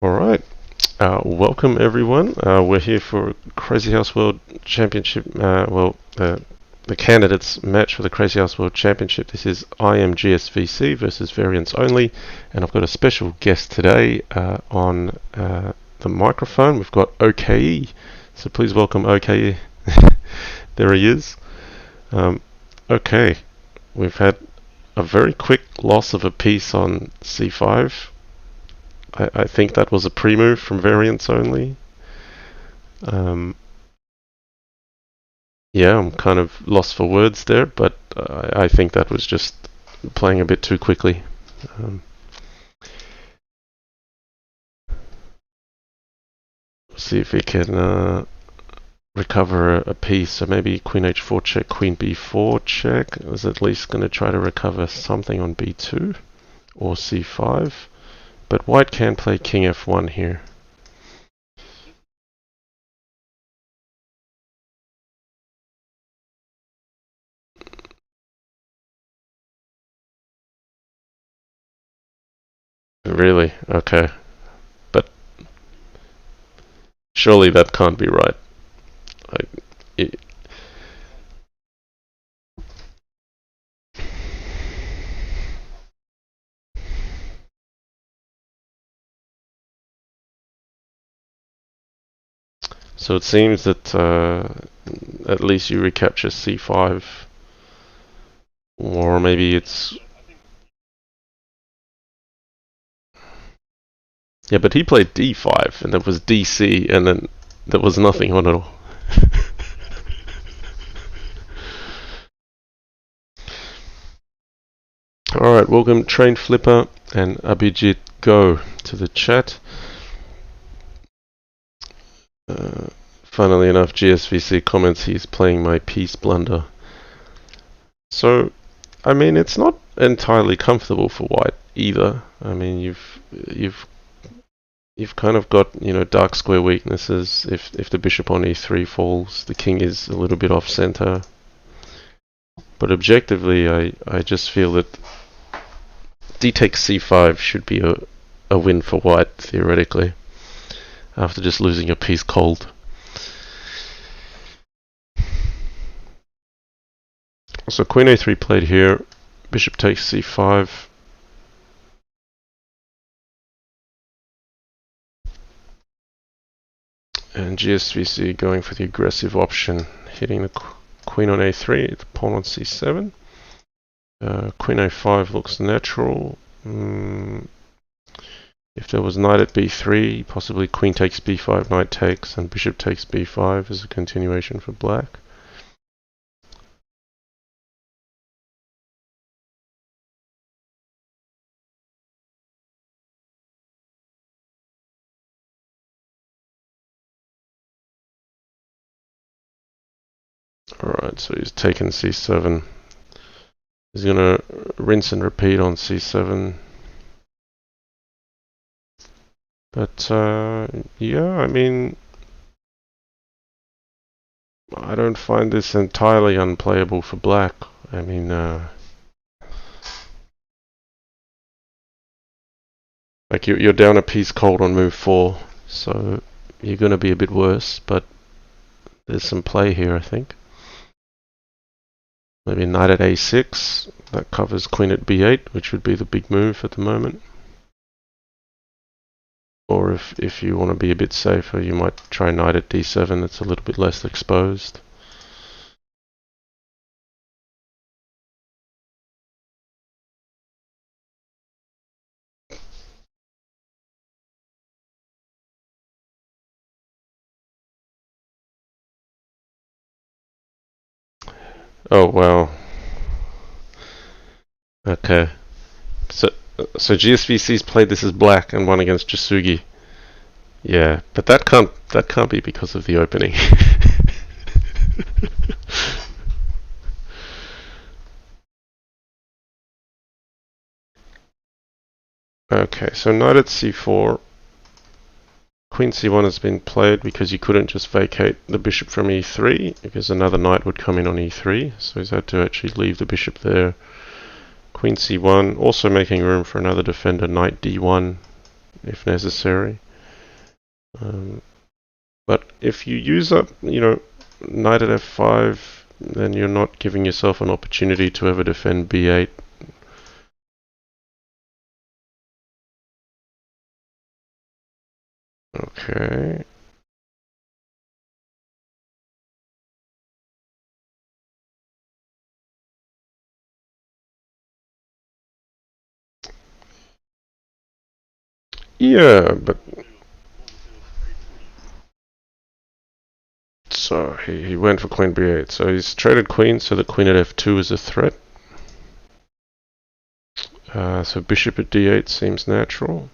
Alright, welcome everyone. We're here for Crazy House World Championship, the candidates match for the Crazy House World Championship. This is gsvc versus VariantsOnly, and I've got a special guest today on the microphone. We've got OKE, so please welcome OKE. There he is. Okay, we've had a very quick loss of a piece on c5. I think that was a pre-move from VariantsOnly. Yeah, I'm kind of lost for words there, but I think that was just playing a bit too quickly. See if we can recover a piece. So maybe Queen H4 check, Queen B4 check. I was at least going to try to recover something on B2 or C5. But white can play King F1 here. Really? Okay. But surely that can't be right. So it seems that at least you recapture C5, or maybe it's... Yeah, but he played D5, and there was DC, and then there was nothing on it all. Alright, welcome Train Flipper and Abhijit Go to the chat. Funnily enough, GSVC comments he's playing my piece blunder. So, I mean, it's not entirely comfortable for white either. I mean, you've kind of got, you know, dark square weaknesses. If the bishop on e3 falls, the king is a little bit off center. But objectively, I just feel that d takes c5 should be a win for white, theoretically, after just losing a piece cold. So Queen a3 played here, bishop takes c5. And GSVC going for the aggressive option, hitting the queen on a3, the pawn on c7. Queen a5 looks natural. If there was knight at b3, possibly queen takes b5, knight takes, and bishop takes b5 as a continuation for black. Alright, so he's taken c7. He's going to rinse and repeat on c7. But, yeah, I mean, I don't find this entirely unplayable for black. I mean, like you're down a piece cold on move 4, so you're going to be a bit worse, but there's some play here, I think. Maybe knight at a6, that covers queen at b8, which would be the big move at the moment. Or if you want to be a bit safer, you might try knight at d7, that's a little bit less exposed. Oh, wow. Okay. So GSVC's played this as black and won against Jasugi. Yeah, but that can't be because of the opening. Okay, so knight at c4. Queen c1 has been played because you couldn't just vacate the bishop from e3 because another knight would come in on e3, so he's had to actually leave the bishop there. Queen c1, also making room for another defender, knight d1 if necessary. But if you use up, knight at f5, then you're not giving yourself an opportunity to ever defend b8. Okay. Yeah, but so he went for queen b8. So he's traded queen, so the queen at f2 is a threat. So bishop at d8 seems natural.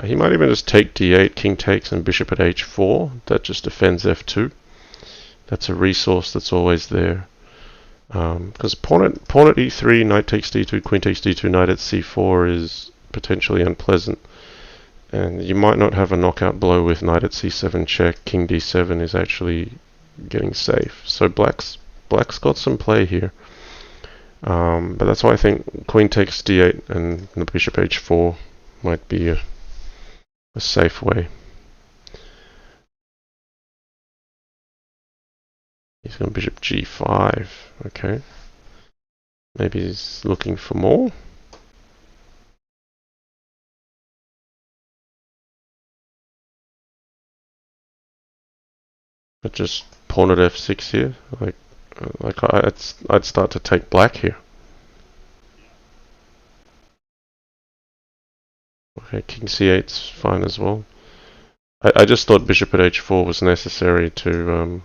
He might even just take d8, king takes, and bishop at h4. That just defends f2. That's a resource that's always there. Because pawn at e3, knight takes d2, queen takes d2, knight at c4 is potentially unpleasant. And you might not have a knockout blow with knight at c7 check. King d7 is actually getting safe. So black's got some play here. But that's why I think queen takes d8 and the bishop h4 might be a safe way. He's going bishop g5. Okay. Maybe he's looking for more. But just pawn at f6 here. I'd start to take black here. Okay, king c8's fine as well. I just thought bishop at h4 was necessary to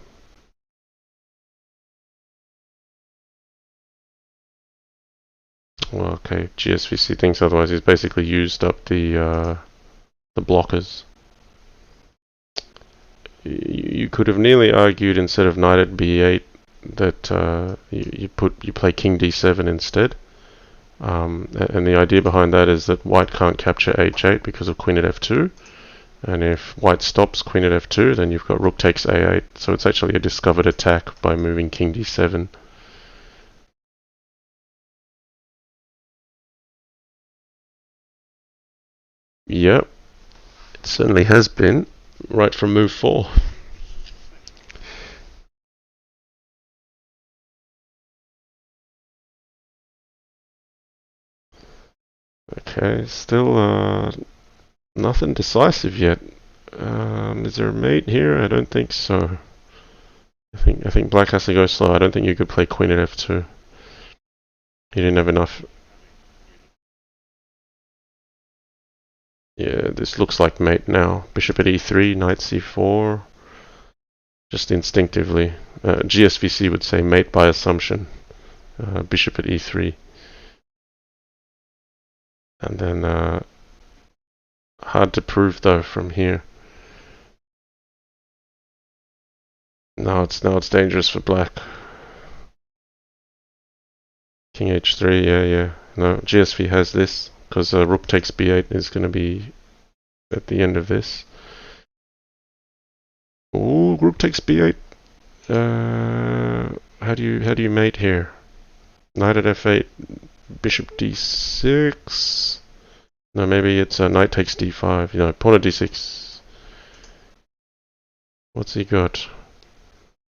well, okay, GSVC thinks otherwise. He's basically used up the blockers. You could have nearly argued instead of knight at b8 that you play king d7 instead. And the idea behind that is that white can't capture h8 because of queen at f2. And if white stops queen at f2, then you've got rook takes a8. So it's actually a discovered attack by moving king d7. Yep, it certainly has been, right from move 4. Okay, still nothing decisive yet. Is there a mate here? I don't think so. I think black has to go slow. I don't think you could play queen at f2. He didn't have enough. Yeah, this looks like mate now. Bishop at e3, knight c4. Just instinctively. GSVC would say mate by assumption. Bishop at e3. And then hard to prove though from here. Now it's dangerous for black. King h3, yeah. No, GSV has this because rook takes b8 is going to be at the end of this. Ooh, rook takes b8. How do you mate here? Knight at f8, bishop d6. No, maybe it's knight takes d5. Pawn at d6. What's he got?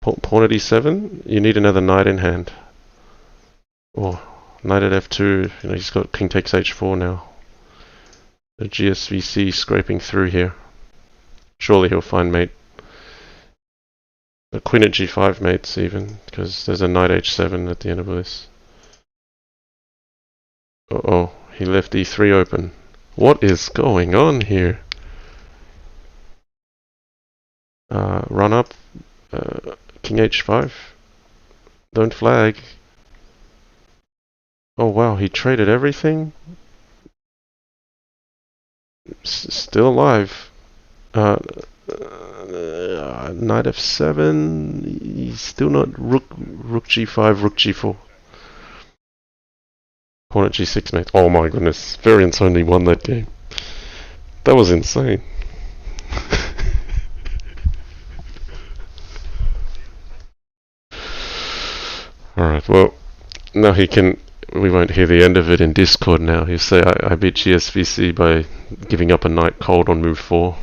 Pawn at e7. You need another knight in hand. Or knight at f2. He's got king takes h4 now. The GSVC scraping through here. Surely he'll find mate. The queen at g5 mates even, because there's a knight h7 at the end of this. Oh, he left e3 open. What is going on here? Run up. King h5. Don't flag. Oh wow, he traded everything? Still alive. Knight f7. He's still not. Rook g5, rook g4. Pawn at g6, mate. Oh my goodness. VariantsOnly won that game. That was insane. Alright, well, now we won't hear the end of it in Discord now. He'll say I beat GSVC by giving up a knight cold on move 4.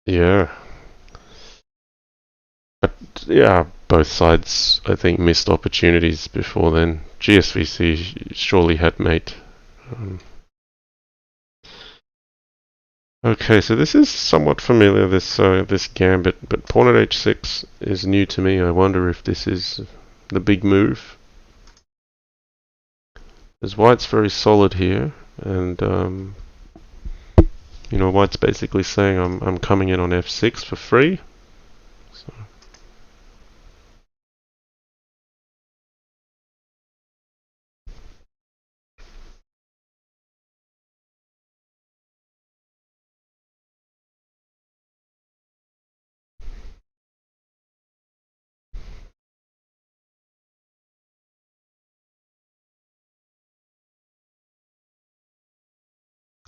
Yeah, but yeah, both sides I think missed opportunities before then. GSVC surely had mate. Um, okay, so this is somewhat familiar. This gambit, but pawn at h6 is new to me. I wonder if this is the big move. As white's very solid here, and white's basically saying I'm coming in on f6 for free. So,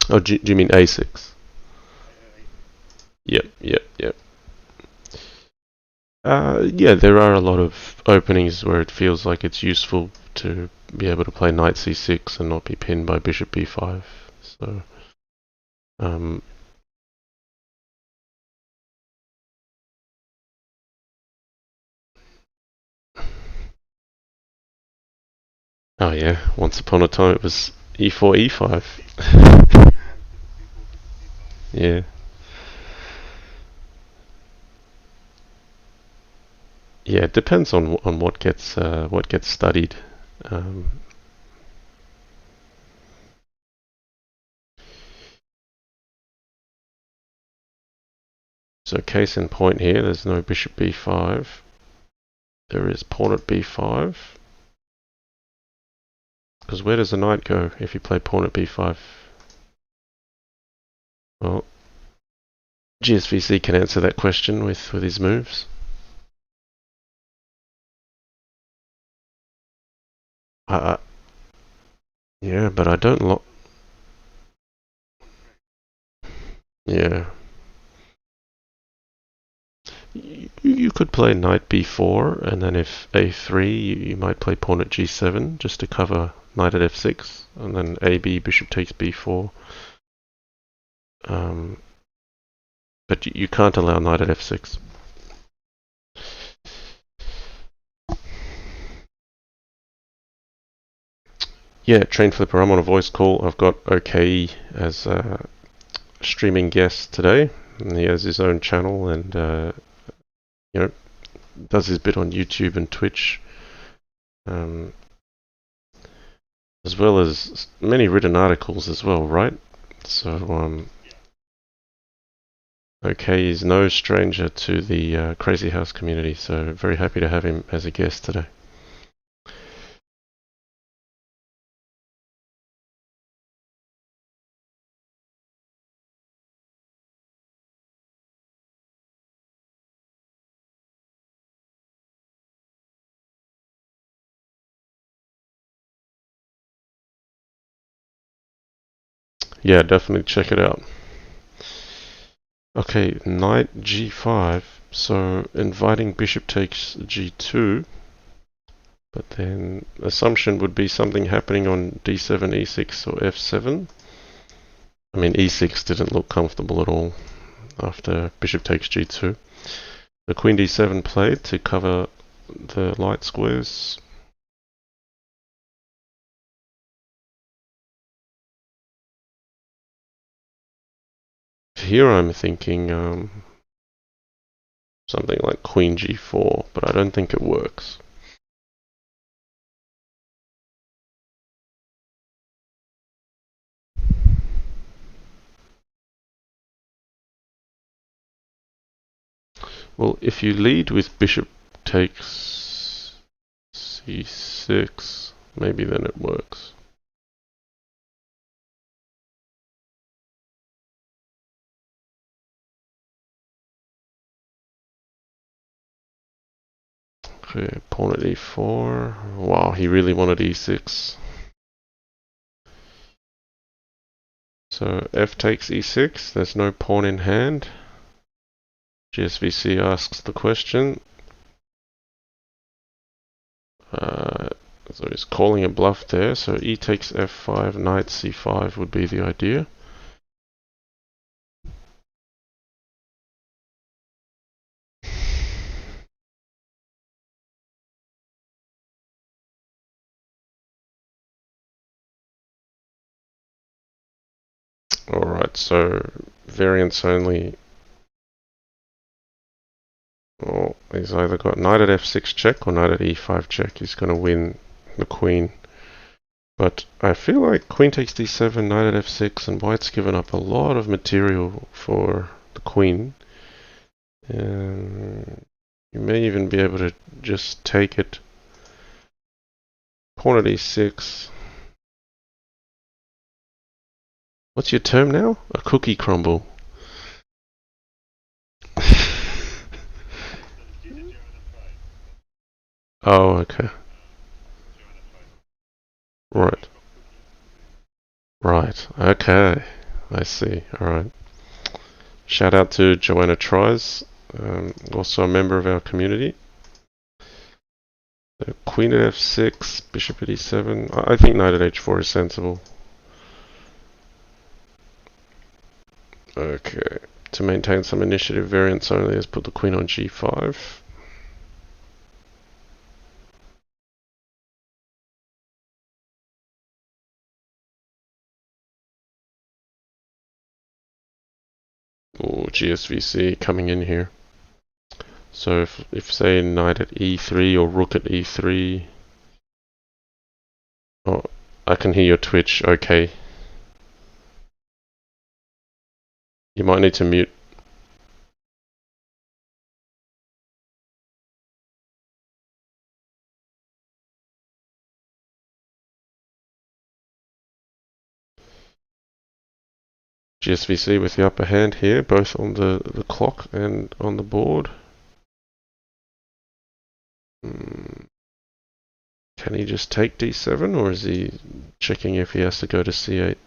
oh, do you mean a6? Yep, yep, yep. Yeah, there are a lot of openings where it feels like it's useful to be able to play knight c6 and not be pinned by bishop b5. So, um, oh yeah, once upon a time it was e4, e5. Yeah, yeah. It depends on what gets studied. Um, so case in point here, there's no bishop b5. There is pawn at b5. Because where does the knight go if you play pawn at b5? Well, GSVC can answer that question with his moves. Uh, yeah, but I don't yeah. You could play knight b4, and then if a3, you might play pawn at g7 just to cover knight at f6, and then ab bishop takes b4. Um, but you can't allow knight at f6. Yeah, Train Flipper, I'm on a voice call. I've got OK as a streaming guest today, and he has his own channel and you know does his bit on YouTube and Twitch, um, as well as many written articles as well, right? So OK is no stranger to the Crazy House community, so very happy to have him as a guest today. Yeah, definitely check it out. Okay, knight g5, so inviting bishop takes g2, but then assumption would be something happening on d7, e6, or f7. I mean, e6 didn't look comfortable at all after bishop takes g2. The queen d7 played to cover the light squares. Here I'm thinking something like queen g4, but I don't think it works. Well, if you lead with bishop takes c6, maybe then it works. Okay, pawn at e4. Wow, he really wanted e6. So f takes e6, there's no pawn in hand. GSVC asks the question. So he's calling a bluff there, so e takes f5, knight c5 would be the idea. Alright, so variants only. Oh, he's either got knight at f6 check or knight at e5 check. He's going to win the queen. But I feel like queen takes d7, knight at f6, and white's given up a lot of material for the queen. And you may even be able to just take it. Pawn at e6. What's your term now? A cookie crumble. Oh, okay. Right. Right. Okay. I see. Alright. Shout out to Joanna Tries, also a member of our community. So queen at f6, bishop at e7. I think knight at h4 is sensible. Okay. To maintain some initiative, variants only has put the queen on g5. Oh, gsvc coming in here. So if say knight at e3 or rook at e3. Oh, I can hear your Twitch. Okay. You might need to mute. GSVC with the upper hand here, both on the clock and on the board. Can he just take d7, or is he checking if he has to go to c8?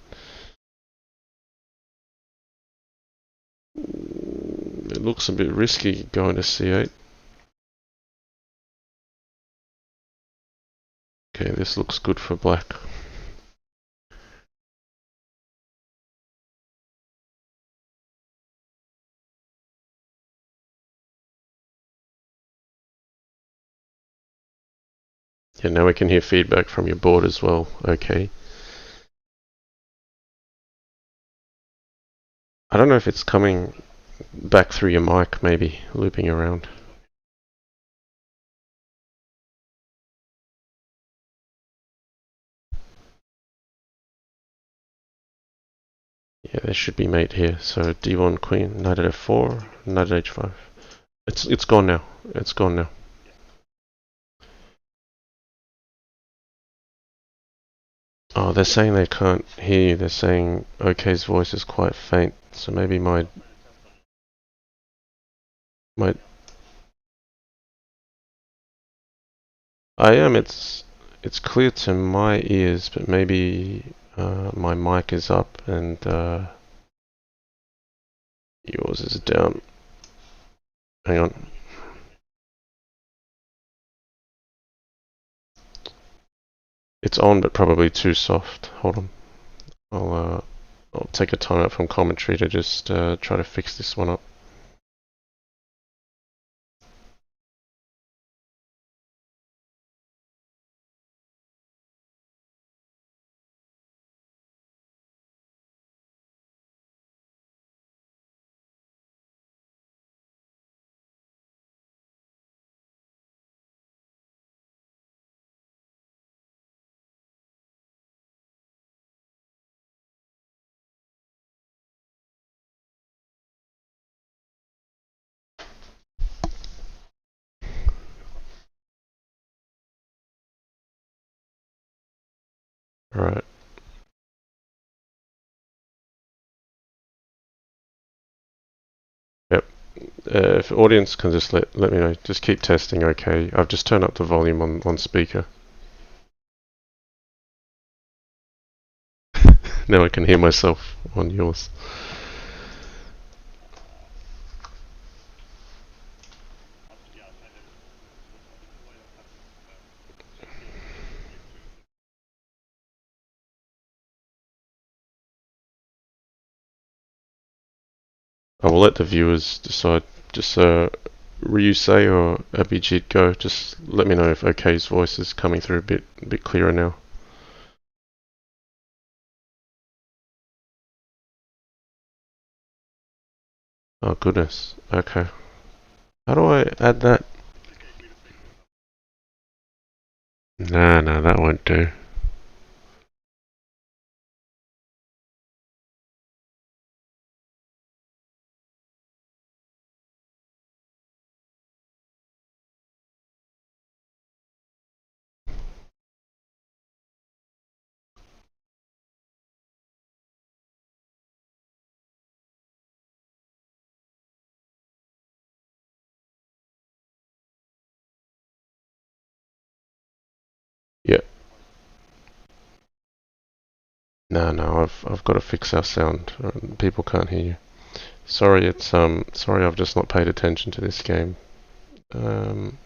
It looks a bit risky going to c8. Okay, this looks good for black. Yeah, now we can hear feedback from your board as well. Okay. I don't know if it's coming back through your mic, maybe, looping around. Yeah, there should be mate here. So d1 queen, knight at f4, knight at h5. It's gone now. It's gone now. Oh, they're saying they can't hear you. They're saying OK's voice is quite faint. So maybe my I am. It's clear to my ears, but maybe my mic is up and yours is down. Hang on. It's on, but probably too soft. Hold on. I'll take a time out from commentary to just try to fix this one up. Alright. Yep. If the audience can just let me know. Just keep testing. Okay. I've just turned up the volume on speaker. Now I can hear myself on yours. I will let the viewers decide. Just Ryusei or Abhijit go. Just let me know if OK's voice is coming through a bit clearer now. Oh goodness. Okay. How do I add that? No, that won't do. Yeah. No, I've got to fix our sound. People can't hear you. Sorry, sorry I've just not paid attention to this game. Um,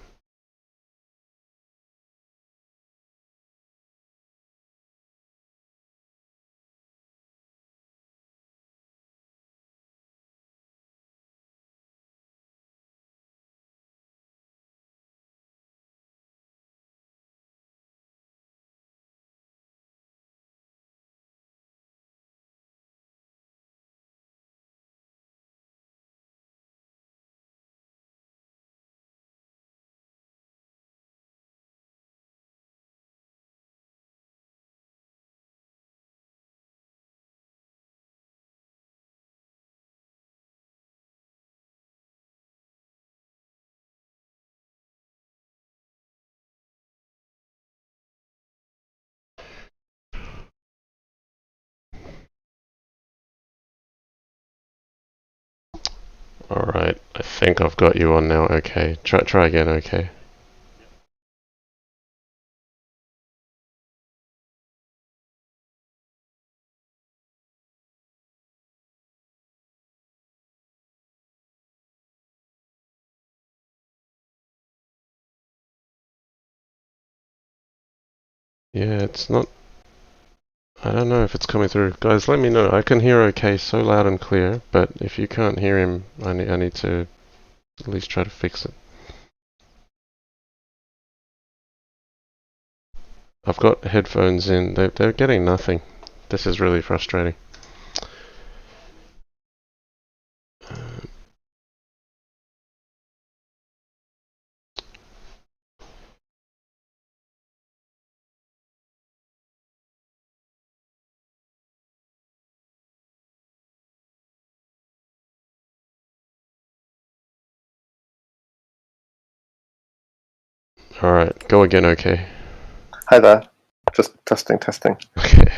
Alright, I think I've got you on now. Okay, try again. Okay. Yeah, it's not. I don't know if it's coming through. Guys, let me know. I can hear okay, so loud and clear, but if you can't hear him, I need to at least try to fix it. I've got headphones in. They're getting nothing. This is really frustrating. Alright, go again, okay. Hi there. Just testing. Okay,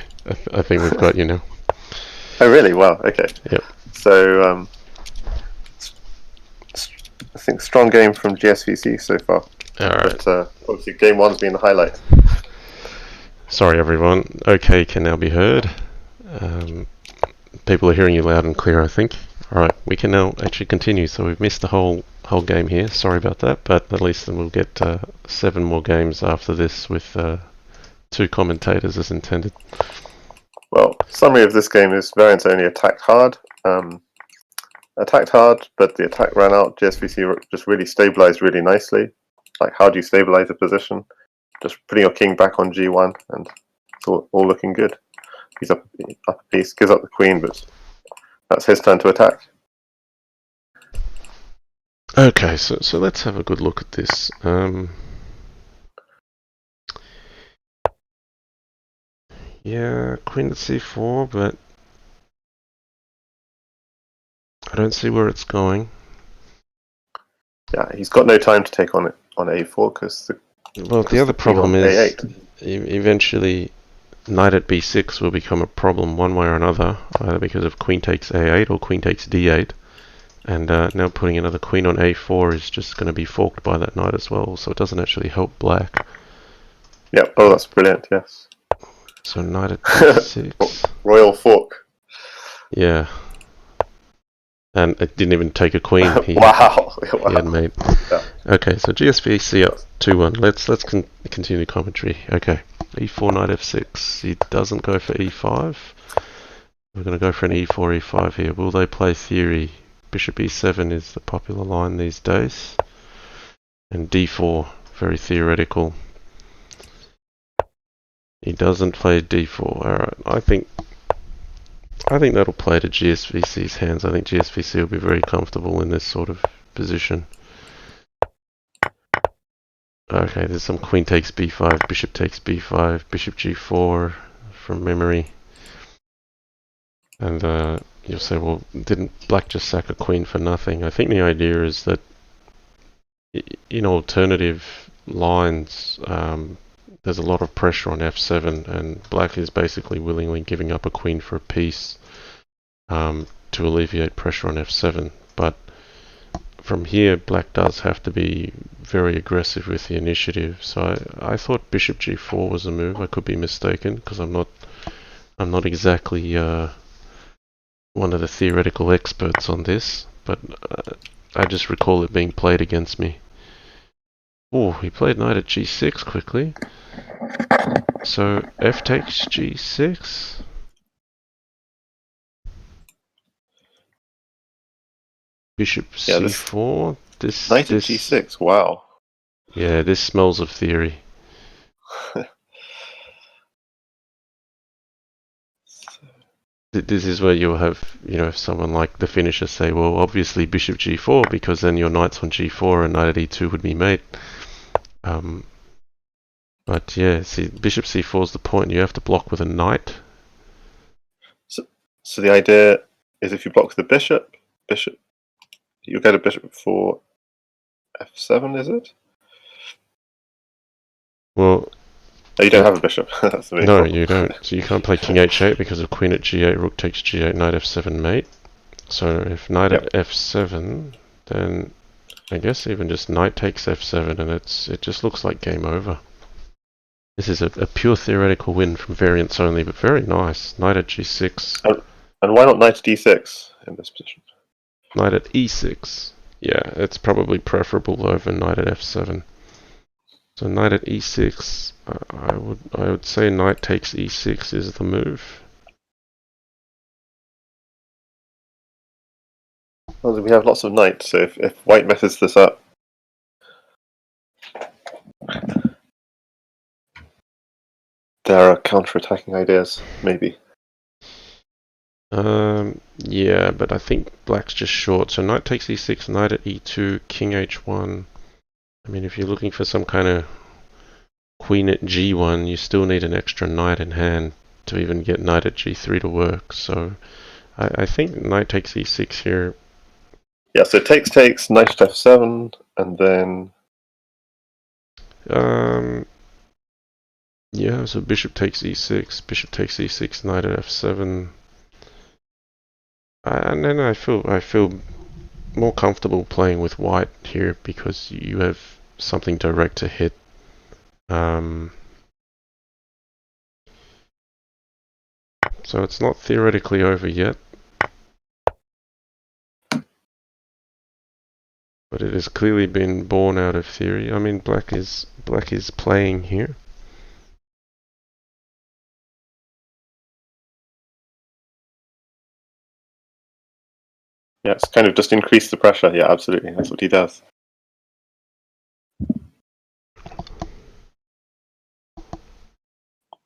I think we've got you now. Oh, really? Wow. Okay. Yep. So, I think strong game from GSVC so far. Alright. But obviously, game one's been the highlight. Sorry, everyone. Okay can now be heard. People are hearing you loud and clear, I think. Alright, we can now actually continue. So we've missed the whole game here. Sorry about that, but at least then we'll get 7 more games after this with 2 commentators as intended. Well, summary of this game is VariantsOnly attacked hard. But the attack ran out. GSVC just really stabilized really nicely. Like, how do you stabilize a position? Just putting your king back on g1, and it's all looking good. He's up a piece, gives up the queen, but that's his turn to attack. Okay, so let's have a good look at this. Yeah, queen at c4, but I don't see where it's going. Yeah, he's got no time to take on it on a4 because the other problem is eventually knight at b6 will become a problem one way or another, either because of queen takes a8 or queen takes d8. And now putting another queen on a4 is just going to be forked by that knight as well, so it doesn't actually help black. Yep, oh, that's brilliant, yes. So knight at d6. Royal fork. Yeah. And it didn't even take a queen. Wow. He had made. Yeah. Okay, so GSVC up 2-1. Let's continue commentary. Okay, e4 knight f6. He doesn't go for e5. We're going to go for an e4 e5 here. Will they play theory? Bishop e7 is the popular line these days. And d4, very theoretical. He doesn't play d4. Alright, I think I think that'll play to GSVC's hands. I think GSVC will be very comfortable in this sort of position. Okay, there's some queen takes b5, bishop takes b5, bishop g4 from memory. And you'll say, well, didn't black just sack a queen for nothing? I think the idea is that in alternative lines, there's a lot of pressure on f7, and black is basically willingly giving up a queen for a piece to alleviate pressure on f7. But from here, black does have to be very aggressive with the initiative. So I thought bishop g4 was a move. I could be mistaken because I'm not exactly one of the theoretical experts on this, but I just recall it being played against me. Oh, he played knight at g6 quickly. So f takes g6. Bishop c4. Knight at g6. Wow. Yeah, this smells of theory. This is where you'll have, someone like the finisher say, well, obviously bishop g4, because then your knight's on g4 and knight at e2 would be mate. But yeah, see, bishop c4 is the point. You have to block with a knight. So the idea is if you block the bishop, you'll get a bishop for f7, is it? Well, you don't have a bishop. That's the main problem. You don't. So you can't play king h8 because of queen at g8, rook takes g8, knight f7 mate. So if knight at f7, then I guess even just knight takes f7, and it just looks like game over. This is a pure theoretical win from VariantsOnly, but very nice. Knight at g6. And why not knight at d6 in this position? Knight at e6. Yeah, it's probably preferable over knight at f7. So knight at e6, I would say knight takes e6 is the move. Well, we have lots of knights, so if white messes this up, there are counter-attacking ideas, maybe. Yeah, but I think black's just short. So knight takes e6, knight at e2, king h1. I mean, if you're looking for some kind of queen at g1, you still need an extra knight in hand to even get knight at g3 to work. So I think knight takes e6 here. Yeah, so takes, knight at f7, and then... yeah, so bishop takes e6, knight at f7. And then I feel more comfortable playing with white here because you have something direct to hit. So it's not theoretically over yet, but it has clearly been born out of theory. I mean, black is playing here. Yeah, it's kind of just increase the pressure. Yeah, absolutely. That's what he does.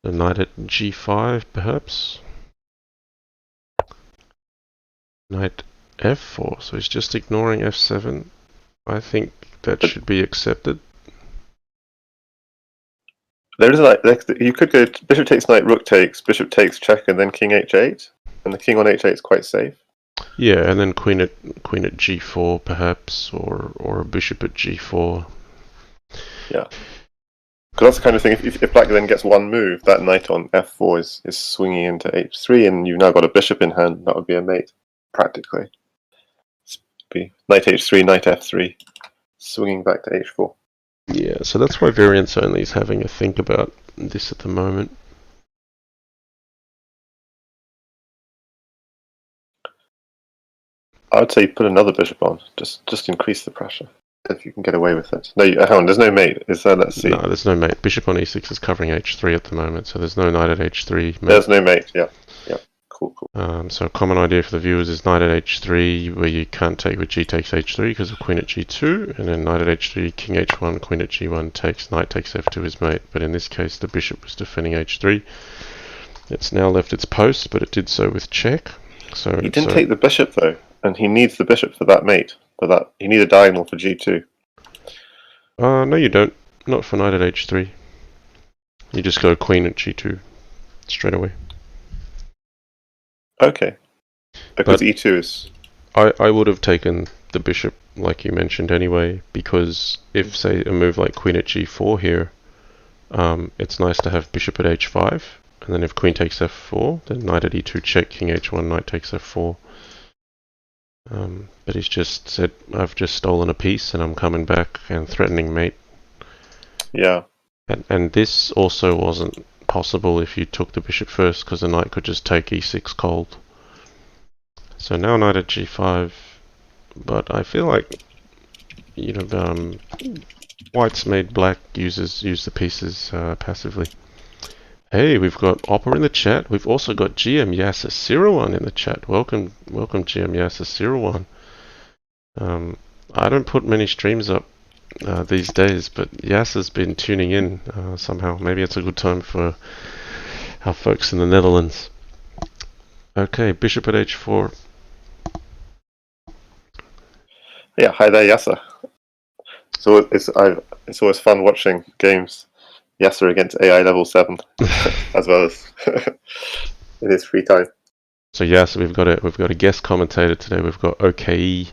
A knight at g5, perhaps. Knight f4, so he's just ignoring f7. I think that should be accepted. There is you could go bishop takes knight, rook takes, bishop takes check, and then king h8, and the king on h8 is quite safe. Yeah, and then queen at g4 perhaps, or a bishop at g4. Yeah, because that's the kind of thing. If black then gets one move, that knight on f4 is swinging into h3, and you've now got a bishop in hand. That would be a mate, practically. Be knight h3, knight f3, swinging back to h4. Yeah, so that's why VariantsOnly is having a think about this at the moment. I would say put another bishop on. Just increase the pressure if you can get away with it. No, hang on. There's no mate. Is there? Let's see. No, there's no mate. Bishop on e6 is covering h3 at the moment, so there's no knight at h3. Mate. There's no mate. Yeah. Cool. So a common idea for the viewers is knight at h3, where you can't take with g takes h3 because of queen at g2, and then knight at h3, king h1, queen at g1 takes, knight takes f2 is mate. But in this case, the bishop was defending h3. It's now left its post, but it did so with check. So he didn't take the bishop though, and he needs the bishop for that mate. For that, he needs a diagonal for g2. No, you don't. Not for knight at h3. You just go queen at g2 straight away. Okay, because But e2 is. I would have taken the bishop, like you mentioned anyway, because if, say, a move like queen at g4 here, it's nice to have bishop at h5, and then if queen takes f4, then knight at e2 check, king h1, knight takes f4. But he's just said, I've just stolen a piece and I'm coming back and threatening mate. Yeah. And this also wasn't possible if you took the bishop first, because the knight could just take e6 cold. So now knight at g5, but I feel like, white's made black use the pieces passively. Hey, we've got Oppa in the chat. We've also got GM Yasa Sirawan in the chat. Welcome GM Yasa Sirawan. I don't put many streams up these days, but Yasa's been tuning in somehow. Maybe it's a good time for our folks in the Netherlands. Okay, bishop at h4. Yeah, hi there, Yasser. So it's always fun watching games Yasser against AI level 7, as well as in his free time. So Yasser, we've got a guest commentator today. We've got OKE,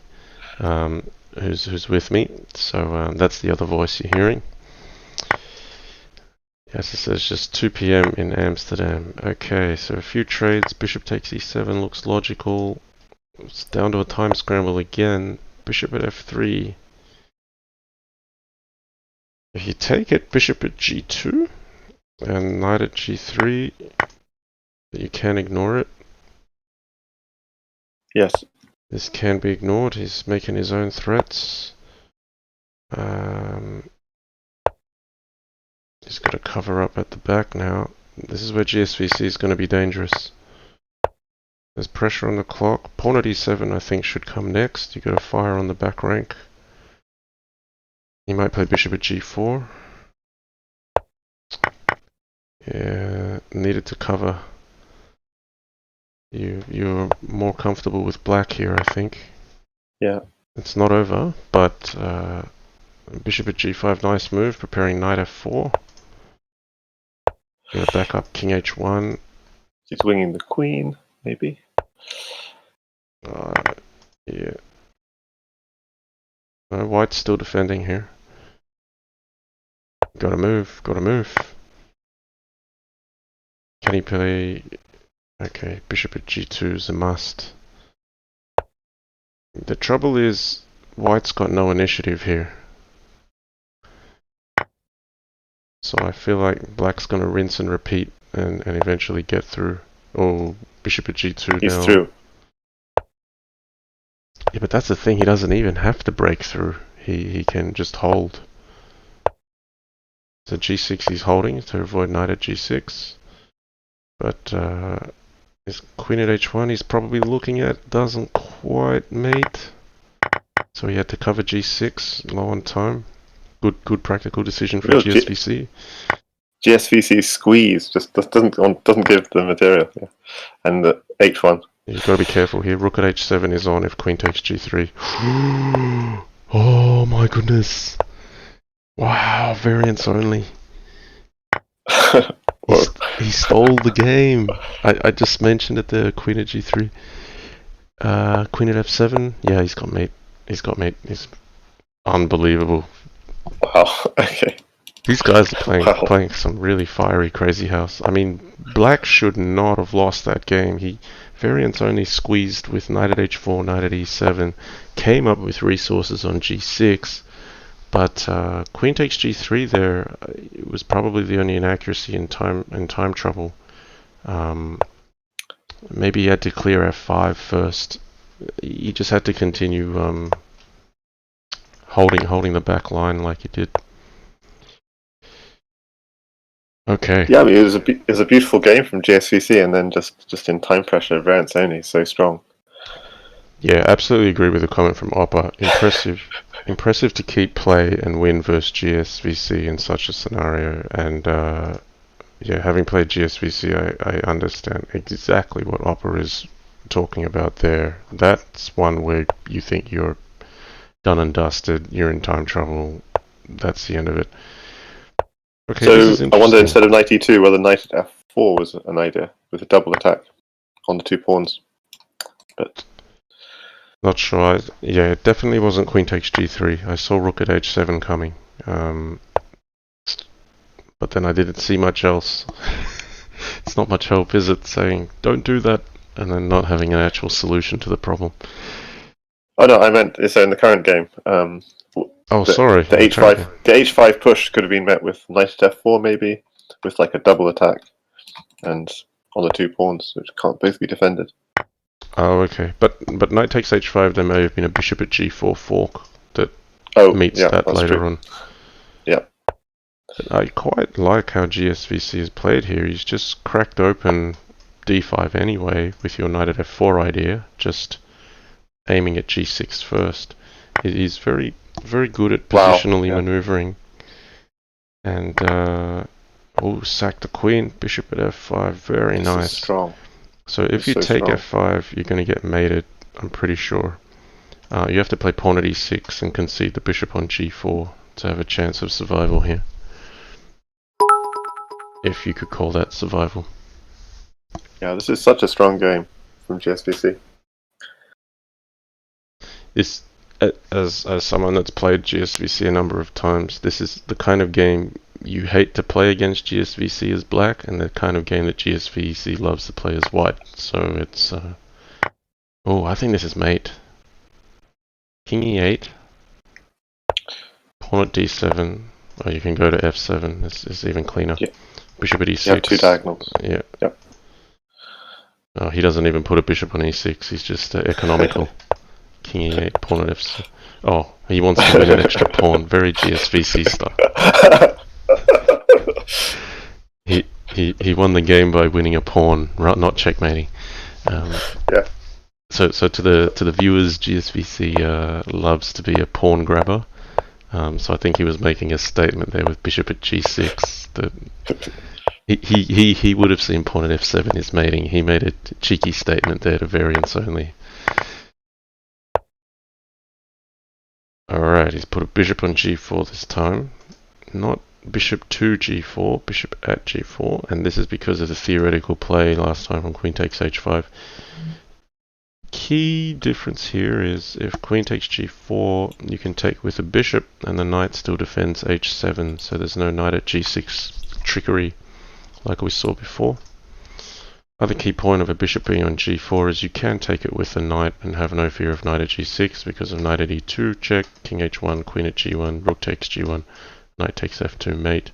who's with me. So that's the other voice you're hearing. Yes, it says just 2 p.m. in Amsterdam. Okay, so a few trades. Bishop takes e7 looks logical. It's down to a time scramble again. Bishop at f3. If you take it, bishop at g2 and knight at g3, you can ignore it. Yes. This can be ignored. He's making his own threats. He's got to cover up at the back now. This is where GSVC is going to be dangerous. There's pressure on the clock. Pawn at e7 I think should come next. You've got to fire on the back rank. He might play bishop at g4. Yeah, needed to cover. You're more comfortable with black here, I think. Yeah. It's not over, but bishop at g5, nice move. Preparing knight f4. Gonna back up king h1. He's winging the queen, maybe. Yeah. No, white's still defending here. Gotta move. Can he play? Okay, bishop at g2 is a must. The trouble is, white's got no initiative here. So I feel like black's gonna rinse and repeat and eventually get through. Oh, bishop at g2 He's now. through. Yeah, but that's the thing, he doesn't even have to break through. He can just hold. So g6 he's holding to avoid knight at g6. But his queen at h1 he's probably looking at, doesn't quite mate. So he had to cover g6, low on time. Good practical decision for Real GSVC. GSVC squeeze just doesn't give the material. Yeah. And the h1. You've got to be careful here. Rook at h7 is on if queen takes g3. Oh my goodness. Wow, variants only. He stole the game. I just mentioned it there, queen at g3. Queen at f7. Yeah, he's got mate. He's unbelievable. Wow, okay. These guys are playing some really fiery crazy house. I mean, black should not have lost that game. Variants only squeezed with knight at h4, knight at e7, came up with resources on g6, but queen takes g3 there. It was probably the only inaccuracy in time trouble. Maybe he had to clear f5 first. He just had to continue holding the back line like he did. Okay. Yeah, I mean, it was a beautiful game from GSVC, and then just in time pressure, variants only so strong. Yeah, absolutely agree with the comment from Oppa. Impressive to keep play and win versus GSVC in such a scenario. And Yeah, having played GSVC, I understand exactly what Opera is talking about there. That's one where you think you're done and dusted, you're in time trouble, that's the end of it. Okay, this So is I wonder, interesting. instead of knight e2, whether knight at f4 was an idea with a double attack on the 2 pawns. But Not sure. Yeah, it definitely wasn't queen takes g3. I saw rook at h7 coming. But then I didn't see much else. It's not much help, is it? Saying, don't do that, and then not having an actual solution to the problem. oh no, I meant so in the current game. Oh, sorry. The h5 push could have been met with knight at f4 maybe, with like a double attack, and on the 2 pawns, which can't both be defended. Oh, okay. But knight takes h5, there may have been a bishop at g4 fork that meets that later true. on. Yeah. But I quite like how GSVC is played here. He's just cracked open d5 anyway with your knight at f4 idea, just aiming at g6 first. He's very, very good at positionally maneuvering. And, sack the queen, bishop at f5, very nice. Is strong. So if you take f5, you're going to get mated, I'm pretty sure. You have to play pawn at e6 and concede the bishop on g4 to have a chance of survival here. If you could call that survival. Yeah, this is such a strong game from GSVC. This, as someone that's played GSVC a number of times, this is the kind of game you hate to play against GSVC as black, and the kind of game that GSVC loves to play as white. So it's... oh, I think this is mate. King e8. Pawn at d7. Oh, you can go to f7. This is even cleaner. Yeah. Bishop at e6. You have 2 diagonals. Yeah. Yep. Oh, he doesn't even put a bishop on e6. He's just economical. King e8, pawn at f7. Oh, he wants to win an extra pawn. Very GSVC style. He won the game by winning a pawn, not checkmating. Yeah. So to the viewers, GSVC loves to be a pawn grabber. So I think he was making a statement there with bishop at g6 that he would have seen pawn at f7 is mating. He made a cheeky statement there to variants only. Alright, he's put a bishop on g4 this time. Not bishop to g4, bishop at g4, and this is because of the theoretical play last time on queen takes h5. Key difference here is if queen takes g4, you can take with a bishop, and the knight still defends h7, so there's no knight at g6 trickery like we saw before. Other key point of a bishop being on g4 is you can take it with a knight and have no fear of knight at g6 because of knight at e2 check, king h1, queen at g1, rook takes g1, knight takes f2 mate.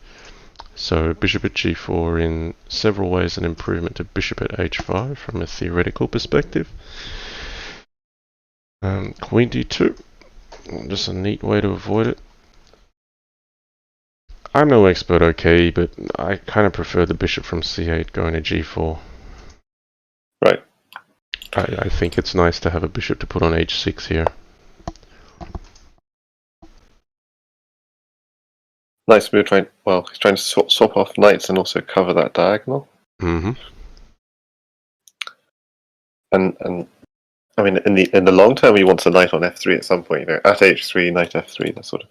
So bishop at g4 in several ways an improvement to bishop at h5 from a theoretical perspective. Queen d2, just a neat way to avoid it. I'm no expert, okay, but I kind of prefer the bishop from c8 going to g4. Right. I think it's nice to have a bishop to put on h6 here. Nice move. He's trying to swap off knights and also cover that diagonal. Mm-hmm. And I mean, in the long term, he wants a knight on f3 at some point. At h3, knight f3, that sort of.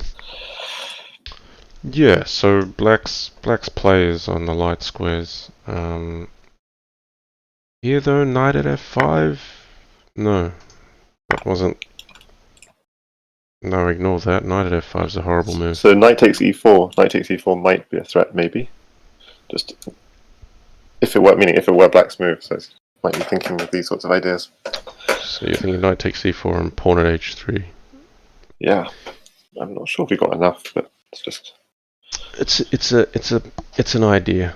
Yeah. So black's play is on the light squares. Here though, knight at f5. No, that wasn't. No, ignore that. Knight at f5 is a horrible move. So knight takes e4. Knight takes e4 might be a threat, maybe. Just if it were black's move, so it might be thinking of these sorts of ideas. So you're thinking knight takes e4 and pawn at h3. Yeah, I'm not sure if we got enough, but it's just. It's an idea.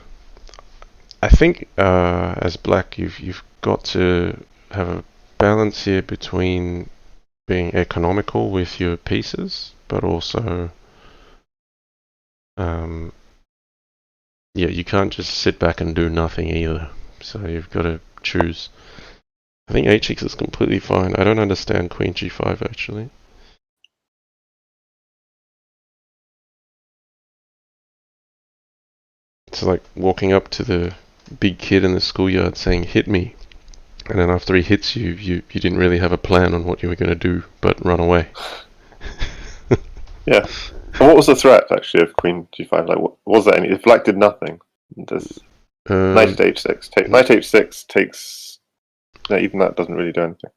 I think as black, you've got to have a balance here between being economical with your pieces, but also, you can't just sit back and do nothing either. So you've got to choose. I think h6 is completely fine. I don't understand queen g5 actually. It's like walking up to the big kid in the schoolyard saying, "Hit me," and then after he hits you, you didn't really have a plan on what you were going to do, but run away. Yeah. And what was the threat actually of Queen G5? Like, what was there any? If Black did nothing, does knight at H6 knight H6 takes? No, even that doesn't really do anything.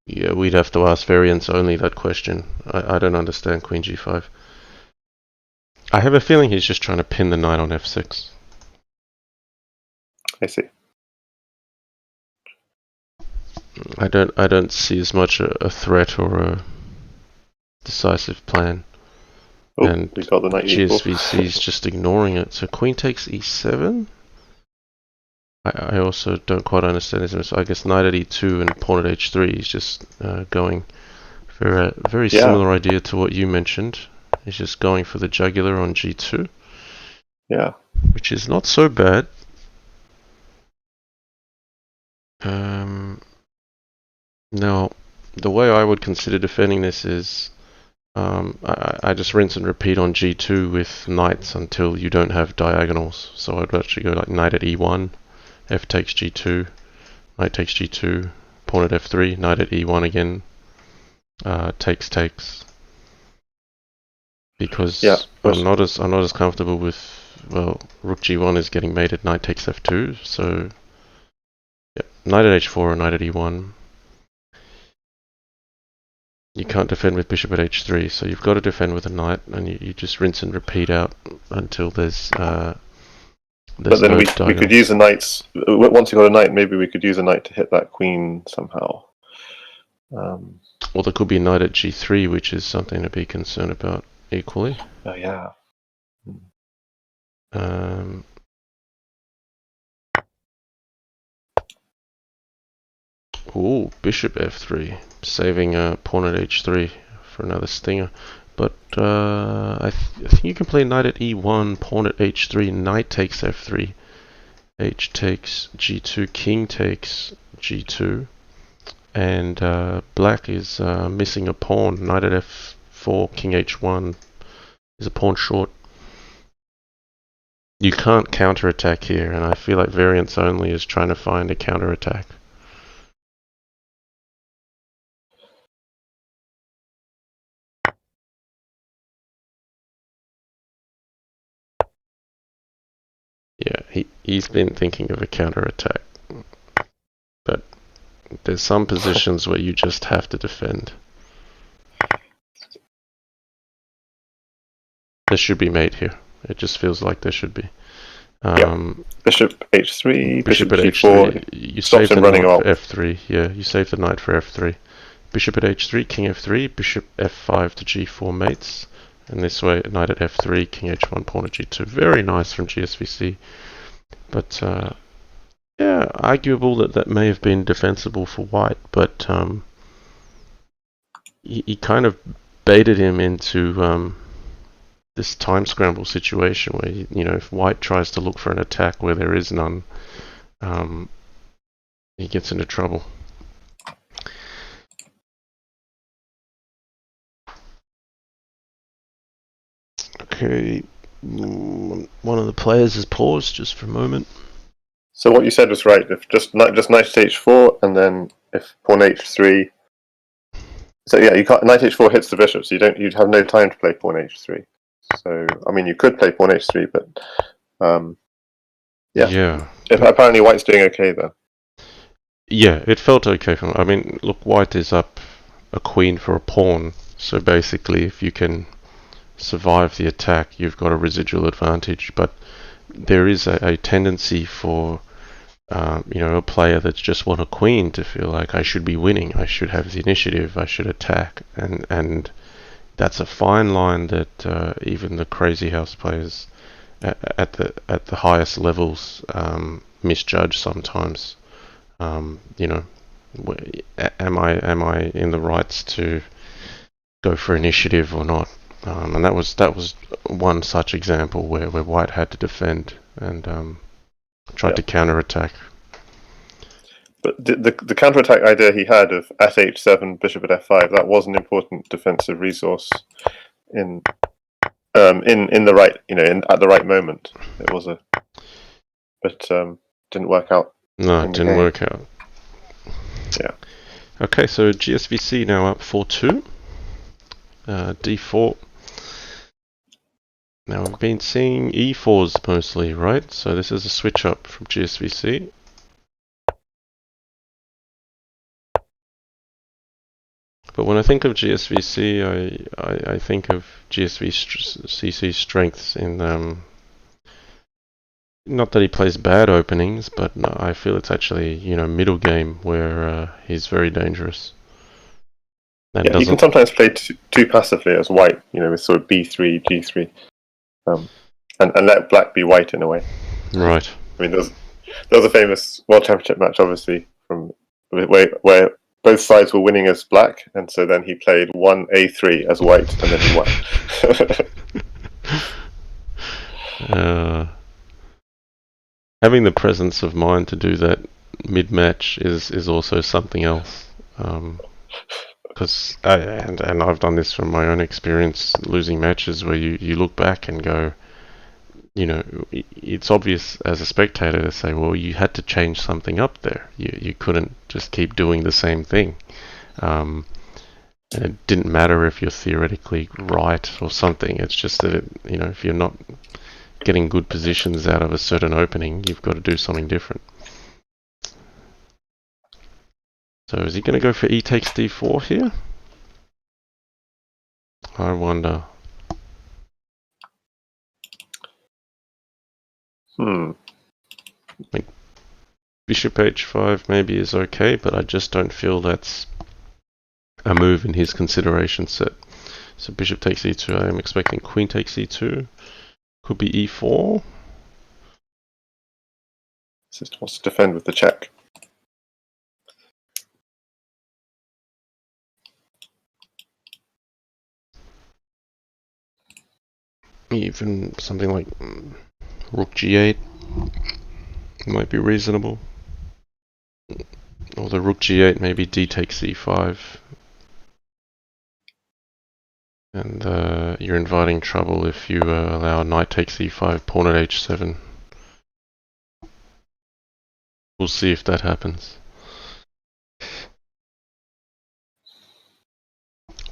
Yeah, we'd have to ask VariantsOnly that question. I don't understand Queen G5. I have a feeling he's just trying to pin the knight on F6. I see. I don't see as much a threat or a decisive plan. Oh, and we got the knight GSVC is just ignoring it. So Queen takes E7. I also don't quite understand this. So I guess knight at E2 and pawn at H3 is just going for a very similar idea to what you mentioned. He's just going for the jugular on G2. Yeah. Which is not so bad. Now, the way I would consider defending this is I just rinse and repeat on G2 with knights until you don't have diagonals. So I'd actually go like knight at E1, F takes G2, knight takes G2, pawn at F3, knight at E1 again, takes. Because I'm not as comfortable with, well, rook G1 is getting mated, knight takes F2, so yeah, knight at H4 or knight at E1. You can't defend with bishop at H3, so you've got to defend with a knight, and you just rinse and repeat out until there's but then we could use the knights. Once you got a knight, maybe we could use a knight to hit that queen somehow. Or there could be a knight at G3, which is something to be concerned about equally. Oh yeah. Ooh, bishop F3, saving pawn at H3 for another stinger. But I think you can play knight at E1, pawn at H3, knight takes F3, H takes G2, king takes G2, and black is missing a pawn. Knight at F4, king H1 is a pawn short. You can't counterattack here, and I feel like VariantsOnly is trying to find a counterattack. Yeah, he's been thinking of a counterattack. But there's some positions where you just have to defend. There should be mate here. It just feels like there should be. Bishop H3, bishop at G4. H3. You save the knight for F3. Yeah, you save the knight for F3. Bishop at H3, king F3, bishop F5 to G4 mates. And this way, knight at F3, king H1, pawn at G2. Very nice from GSVC. But yeah, arguable that may have been defensible for white, but he kind of baited him into this time scramble situation where, you know, if white tries to look for an attack where there is none, he gets into trouble. Okay, one of the players has paused just for a moment. So what you said was right. If just knight to H4, and then if pawn H3. So yeah, you can't. Knight H4 hits the bishop, so you'd have no time to play pawn H3. So I mean, you could play pawn H3, but yeah. Apparently, white's doing okay though. Yeah, it felt okay for me. I mean, look, white is up a queen for a pawn, so basically, if you can survive the attack, you've got a residual advantage. But there is a tendency for you know, a player that's just won a queen to feel like I should be winning, I should have the initiative, I should attack, and that's a fine line that even the crazy house players at the highest levels misjudge sometimes. You know, am I in the rights to go for initiative or not? And that was one such example where white had to defend and tried to counterattack. But the counterattack idea he had of at H7, bishop at F5, that was an important defensive resource in the right, at the right moment. It was but didn't work out. No, in it the didn't game. work out. Yeah. Okay, so GSVC now up 4-2. D4. Now we've been seeing E4s mostly, right? So this is a switch up from GSVC. But when I think of GSVC, I think of GSVC's strengths in not that he plays bad openings, but no, I feel it's actually middle game where he's very dangerous. And Yeah, you can sometimes play too passively as white, with sort of B3, G3, and let black be white in a way. Right. I mean, there was a famous World Championship match, obviously, from where both sides were winning as black, and so then he played 1A3 as white, and then he won. Having the presence of mind to do that mid-match is also something else. Because and I've done this from my own experience, losing matches where you look back and go, it's obvious as a spectator to say, well, you had to change something up there. You couldn't just keep doing the same thing. And it didn't matter if you're theoretically right or something. It's just that if you're not getting good positions out of a certain opening, you've got to do something different. So is he going to go for E takes D4 here? I wonder. Bishop H5 maybe is okay, but I just don't feel that's a move in his consideration set. So bishop takes E2, I am expecting queen takes E2. Could be E4. Just wants to defend with the check. Even something like rook G8 might be reasonable. Or the rook G8, maybe D takes E5. And you're inviting trouble if you allow knight takes E5, pawn at H7. We'll see if that happens.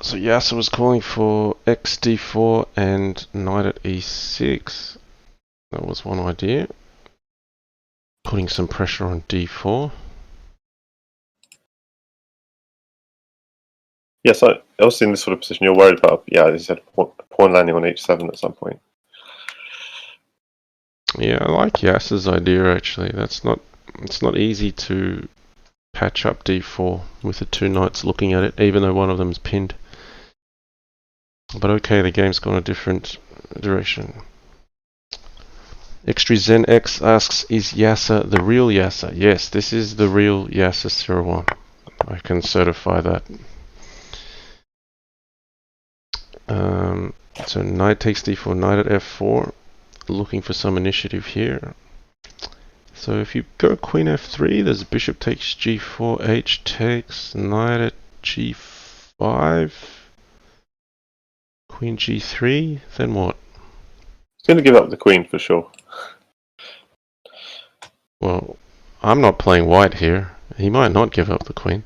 So Yasser was calling for XD4 and knight at E6. That was one idea. Putting some pressure on D4. Yes, I also in this sort of position you're worried about. Yeah, as you said, pawn landing on H7 at some point. Yeah, I like Yasser's idea actually. It's not easy to patch up D4 with the two knights looking at it, even though one of them's pinned. But okay, the game's gone a different direction. Extra Zen X asks, is Yasser the real Yasser? Yes, this is the real Yasser 01. I can certify that. So knight takes d4, knight at f4. Looking for some initiative here. So if you go queen f3, there's bishop takes g4, h takes, knight at g5, queen g3, then what? He's going to give up the queen for sure. Well, I'm not playing white here. He might not give up the queen.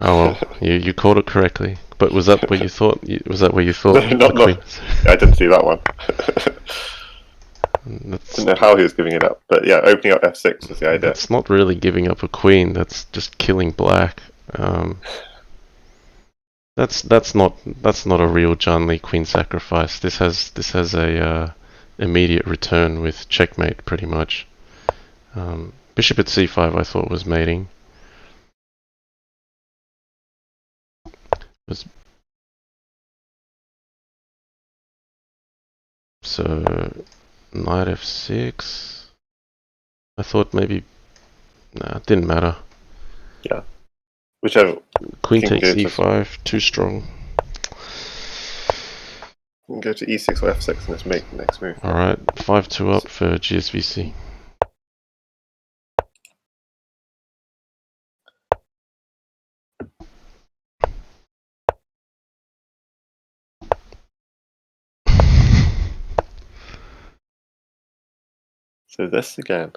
Oh well, you called it correctly. But was that what you thought? Was that where you thought No, the queen? I didn't see that one. Didn't know how he was giving it up, but yeah, opening up f6 was the idea. That's not really giving up a queen. That's just killing black. That's not a real John Lee queen sacrifice. This has a immediate return with checkmate pretty much. Bishop at c5 I thought was mating. So knight f6. I thought maybe it didn't matter. Yeah, whichever. Queen takes e5, too strong. We can go to e6 or f6 and let's make the next move. Alright, 5-2 up for GSVC. So this again.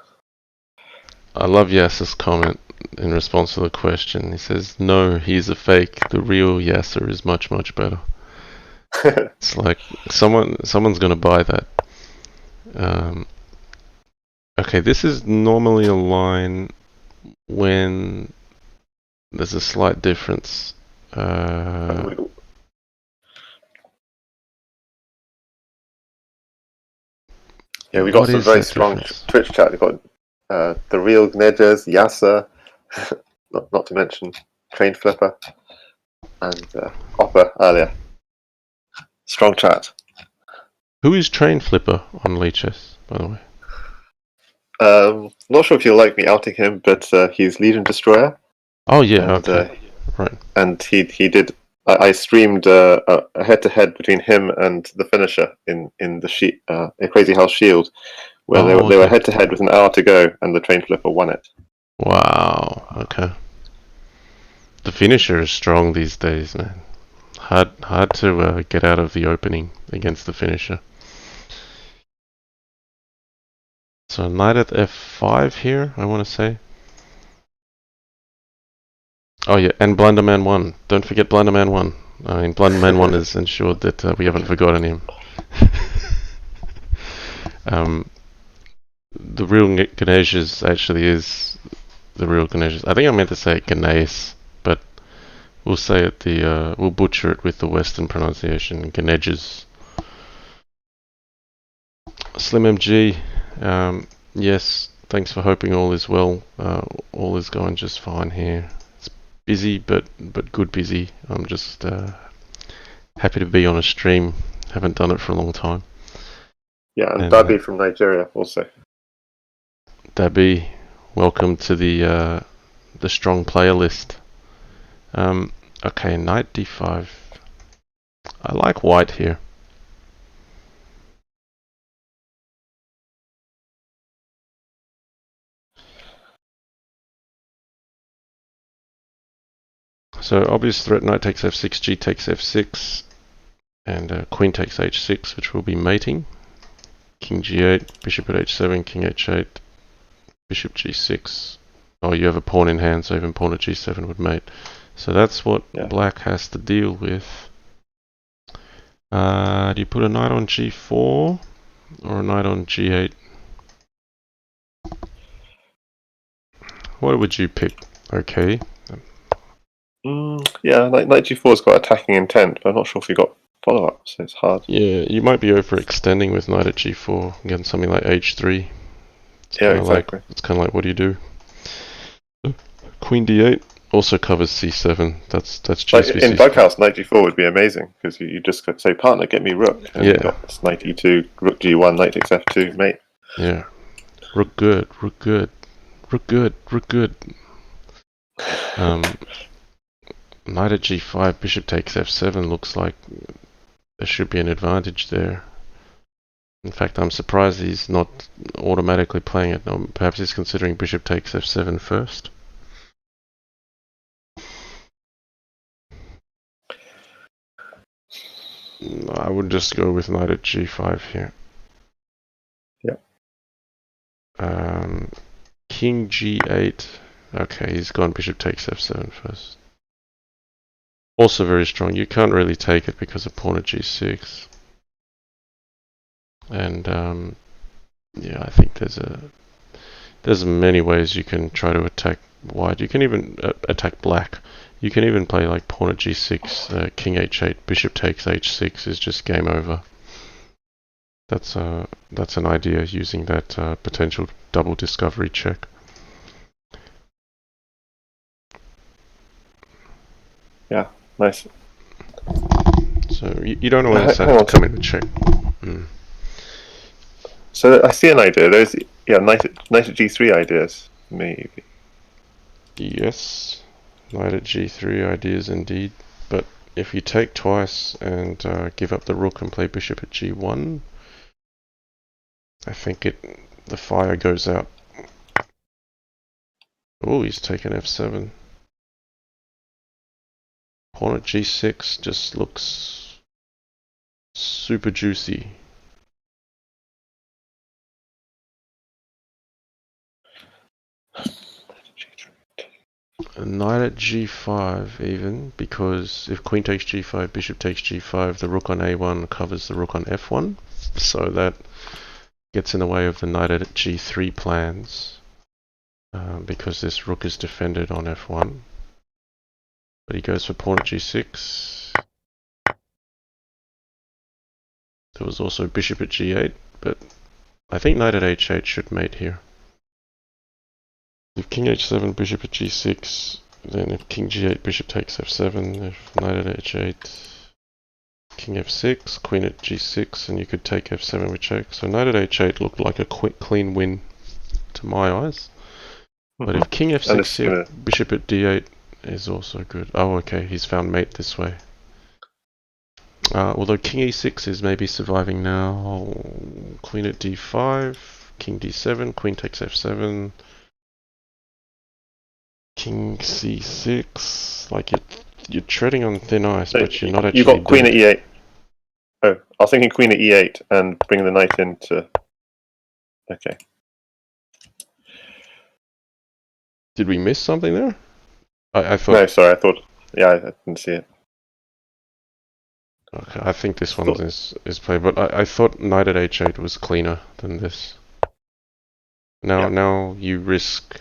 I love Yasser's comment in response to the question. He says, "No, he's a fake. The real Yasser is much, much better." It's like someone's gonna buy that. Okay, this is normally a line when there's a slight difference. Yeah, we got What some is very that strong difference? Twitch chat. We got the real Gnedges, Yasser, not to mention Train Flipper and Oppa earlier. Strong chat. Who is Train Flipper on Leeches, by the way? Not sure if you'll like me outing him, but he's Legion Destroyer. Oh yeah, and, okay, right. And he did. I streamed a head-to-head between him and the finisher in the Crazy House Shield, where they were head-to-head with an hour to go, and the Train Flipper won it. Wow. Okay. The finisher is strong these days, man. Hard to get out of the opening against the finisher. So knight at f5 here, I want to say. Oh yeah, and Blunderman 1. Don't forget Blunderman 1. I mean, Blunderman 1 is ensured that we haven't forgotten him. The real Ganeshes actually is the real Ganeshes. I think I meant to say Ganesh, but we'll say it we'll butcher it with the Western pronunciation, Ganeshes. Slim MG, yes, thanks for hoping all is well. All is going just fine here. It's busy, but good busy. I'm just happy to be on a stream. Haven't done it for a long time. Yeah, and Dabi from Nigeria also. Dabi, welcome to the strong player list. Okay, knight d5. I like white here. So obvious threat: knight takes f6, g takes f6, and queen takes h6, which will be mating. King g8, bishop at h7, king h8, bishop g6. Oh, you have a pawn in hand, so even pawn at g7 would mate. So that's what black has to deal with. Do you put a knight on g4 or a knight on g8? What would you pick? Okay. Yeah, knight g4's got attacking intent, but I'm not sure if we got follow-up, so it's hard. Yeah, you might be overextending with knight at g4, getting something like h3. Yeah, exactly. It's kind of like, what do you do? Queen d8 also covers c7. That's gsvc. In Bughouse, knight g4 would be amazing, because you just say, partner, get me rook. And you got this knight e2, rook g1, knight takes f2, mate. Yeah. Rook good, rook good, rook good, rook good. Knight at g5, bishop takes f7 looks like there should be an advantage there. In fact, I'm surprised he's not automatically playing it. Perhaps he's considering bishop takes f7 first. I would just go with knight at g5 here. Yeah. King g8. Okay, he's gone bishop takes f7 first. Also very strong. You can't really take it because of pawn at g6. And yeah, I think there's many ways you can try to attack white. You can even attack black. You can even play like pawn at g6, king h8, bishop takes h6 is just game over. That's an idea, using that potential double discovery check. Yeah, nice. So you don't always have to come in and check. So I see an idea. There's knight at g3 ideas, maybe. Yes, knight at g3 ideas indeed. But if you take twice and give up the rook and play bishop at g1, I think the fire goes out. Oh, he's taken f7. Pawn at g6 just looks super juicy. knight at g5 even, because if queen takes g5, bishop takes g5, the rook on a1 covers the rook on f1, so that gets in the way of the knight at g3 plans, because this rook is defended on f1. But he goes for pawn at g6. There was also bishop at g8, but I think knight at h8 should mate here. If king h7, bishop at g6, then if king g8, bishop takes f7, if knight at h8, king f6, queen at g6, and you could take f7 with check. So knight at h8 looked like a quick, clean win to my eyes. But if king f6 here, bishop at d8 is also good. Oh, okay, he's found mate this way. Although king e6 is maybe surviving now. Queen at d5, king d7, queen takes f7, king c6. Like you're treading on thin ice, so but you're not actually. You got queen at e8. Oh, I was thinking queen at e8 and bring the knight into. Okay. Did we miss something there? I thought. No, sorry. I thought. Yeah, I didn't see it. Okay, I think this one is played, but I thought knight at h8 was cleaner than this. Now you risk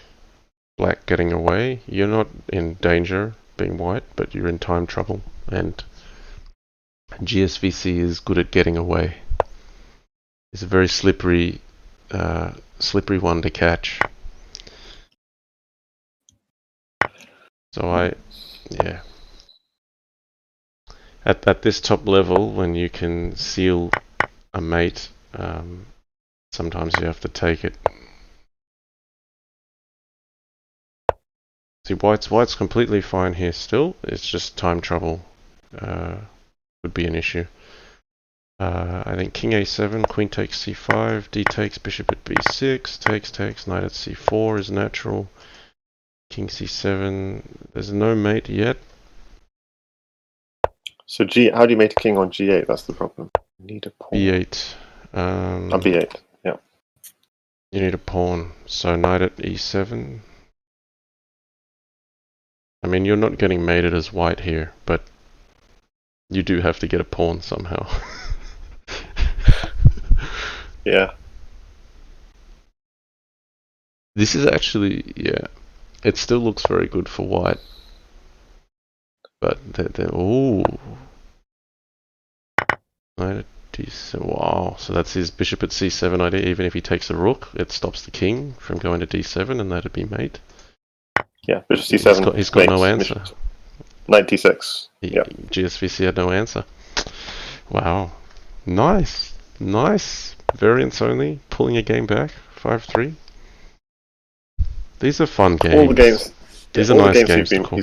black getting away. You're not in danger being white, but you're in time trouble, and GSVC is good at getting away. It's a very slippery one to catch. So yeah. At this top level, when you can seal a mate, sometimes you have to take it. See, white's completely fine here still. It's just time trouble would be an issue. I think king a7, queen takes c5, d takes, bishop at b6, takes, knight at c4 is natural. King c7, there's no mate yet. So how do you mate a king on g8? That's the problem. You need a pawn. b8. b8, yeah. You need a pawn. So knight at e7. I mean, you're not getting mated as white here, but you do have to get a pawn somehow. Yeah. This is actually, yeah, it still looks very good for white. But ooh. Knight at d7, wow. So that's his bishop at c7 idea. Even if he takes a rook, it stops the king from going to d7, and that'd be mate. Yeah, bishop c7. He's got no answer. Knight d6. Yeah. GSVC had no answer. Wow. Nice. Variants only. Pulling a game back. 5-3. These are fun games. All the games. These are nice games to call.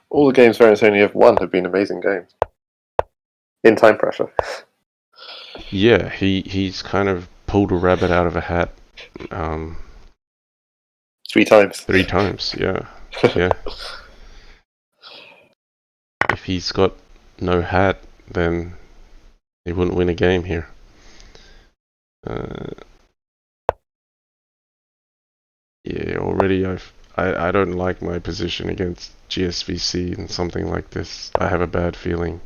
All the games Variants only have won have been amazing games. In time pressure. Yeah, he's kind of pulled a rabbit out of a hat. 3 times. 3 times, yeah. Yeah. If he's got no hat, then he wouldn't win a game here. Yeah, already I don't like my position against GSVC in something like this. I have a bad feeling.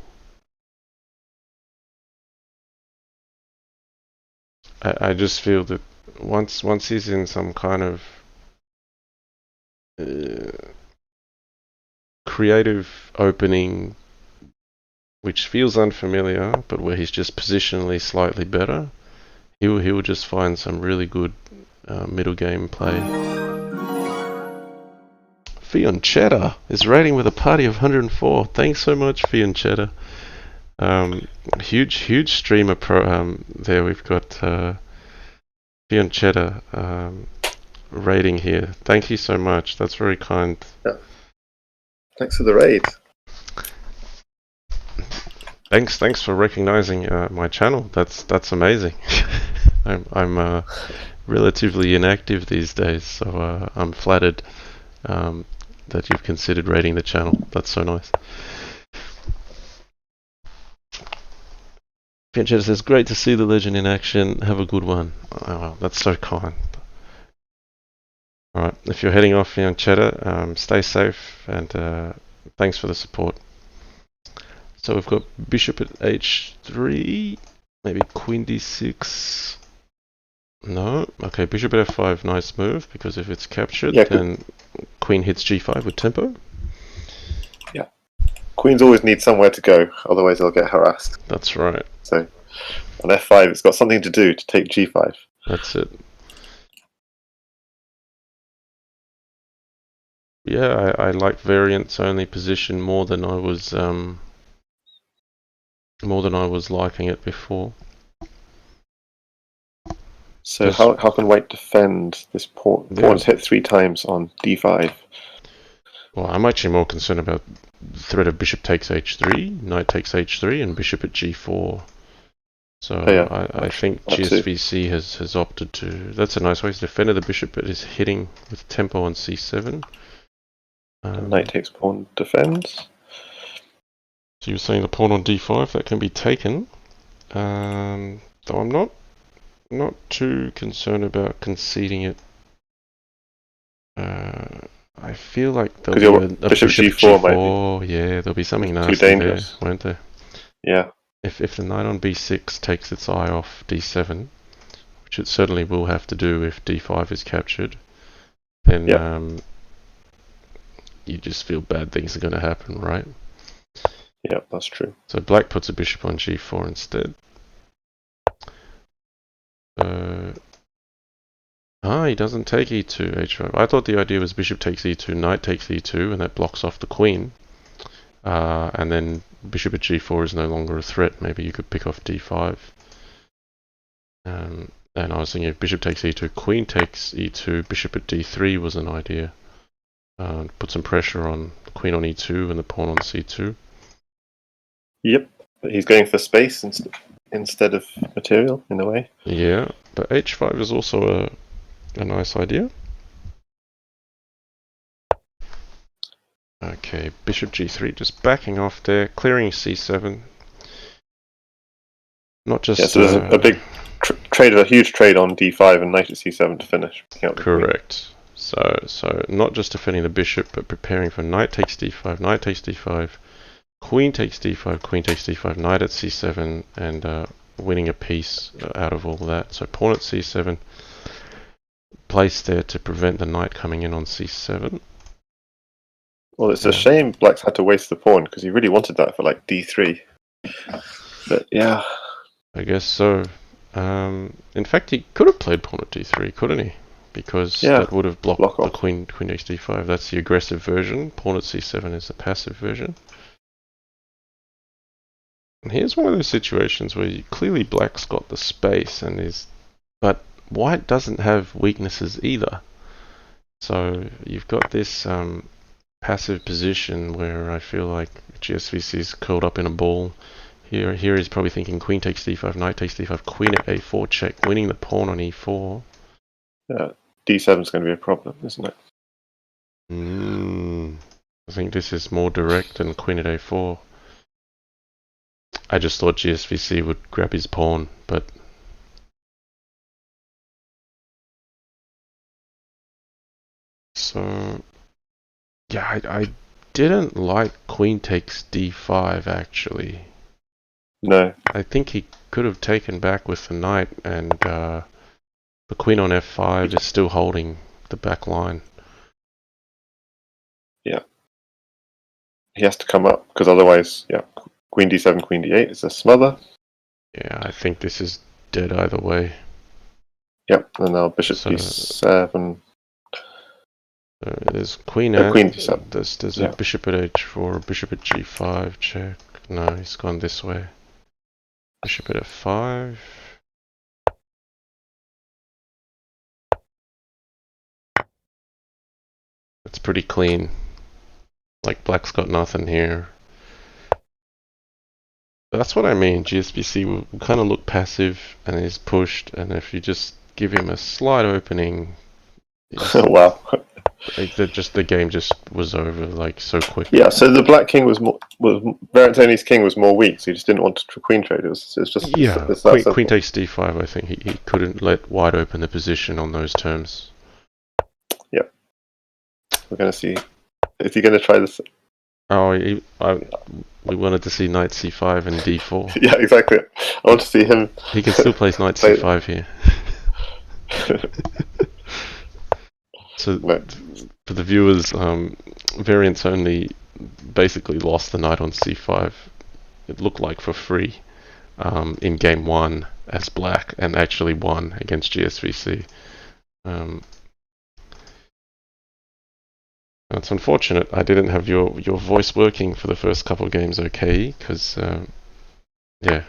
I just feel that once he's in some kind of creative opening which feels unfamiliar, but where he's just positionally slightly better, he will just find some really good middle game play. Fiancetta is rating with a party of 104. Thanks so much, Fiancetta. Huge streamer there. We've got Fiancetta rating here. Thank you so much. That's very kind. Yeah. Thanks for the raid. Thanks for recognizing my channel. That's amazing. I'm relatively inactive these days, so I'm flattered that you've considered rating the channel. That's so nice. Fiancetta says, great to see the legend in action. Have a good one. Oh, that's so kind. Alright, if you're heading off on Cheddar, stay safe and thanks for the support. So we've got bishop at h3, maybe queen d6. No, okay, bishop at f5, nice move, because if it's captured, then queen hits g5 with tempo. Yeah, queens always need somewhere to go, otherwise they'll get harassed. That's right. So on f5, it's got something to do to take g5. That's it. Yeah, I like variants only position more than I was liking it before. So how can white defend this pawn? Pawn's hit 3 times on d5. Well, I'm actually more concerned about the threat of bishop takes h3, knight takes h3, and bishop at g4. So I think GSVC has opted to. That's a nice way. He's defended the bishop, but is hitting with tempo on c7. Knight takes pawn, defends. So you're saying the pawn on d5 that can be taken, though I'm not too concerned about conceding it. I feel like there'll be a bishop g4. Yeah, there'll be something nasty there, won't there? Yeah. If the knight on b6 takes its eye off d7, which it certainly will have to do if d5 is captured, then you just feel bad things are going to happen, right? Yeah, that's true. So black puts a bishop on g4 instead. He doesn't take e2, h5. I thought the idea was bishop takes e2, knight takes e2, and that blocks off the queen. And then bishop at g4 is no longer a threat. Maybe you could pick off d5. And I was thinking if bishop takes e2, queen takes e2, bishop at d3 was an idea. Put some pressure on the queen on e2 and the pawn on c2. Yep, but he's going for space instead of material, in a way. Yeah, but h5 is also a nice idea. Okay, bishop g3, just backing off there, clearing c7. Not just... Yeah, so there's a big trade, a huge trade on d5 and knight at c7 to finish. Correct. So not just defending the bishop, but preparing for knight takes d5, knight takes d5, queen takes d5, queen takes d5, knight at c7, and winning a piece out of all that. So pawn at c7, placed there to prevent the knight coming in on c7. Well, it's a shame Black's had to waste the pawn, because he really wanted that for like d3. But yeah. I guess so. In fact, he could have played pawn at d3, couldn't he? Because that would have blocked the queen takes d5. That's the aggressive version. Pawn at c7 is the passive version. And here's one of those situations where clearly Black's got the space but White doesn't have weaknesses either. So you've got this passive position where I feel like GSVC is curled up in a ball. Here he's probably thinking queen takes d5, knight takes d5, queen at a4 check, winning the pawn on e4. Yeah, d7 is going to be a problem, isn't it? I think this is more direct than queen at a4. I just thought GSVC would grab his pawn, but... So... Yeah, I didn't like queen takes d5, actually. No. I think he could have taken back with the knight, and the queen on f5 is still holding the back line. Yeah. He has to come up, because otherwise, queen d7, queen d8 is a smother. Yeah, I think this is dead either way. Yep, and now bishop d7. There's queen d7. There's a bishop at h4, a bishop at g5, check. No, he's gone this way. Bishop at f5. That's pretty clean. Like, Black's got nothing here. That's what I mean. GSVC will kind of look passive and is pushed, and if you just give him a slight opening... Wow. The game just was over like so quick. Yeah, so the black king was VariantsOnly's king was more weak, so he just didn't want to queen trade. It's just queen takes d5. I think he couldn't let white open the position on those terms. Yeah. We're going to see. Is he going to try this? Oh, we wanted to see knight c5 and d4. Yeah, exactly. I want to see him. He can still place knight c5 here. So, for the viewers, Variants Only basically lost the knight on c5. It looked like for free in game 1 as black, and actually won against GSVC. It's unfortunate I didn't have your voice working for the first couple of games, okay? Because yeah,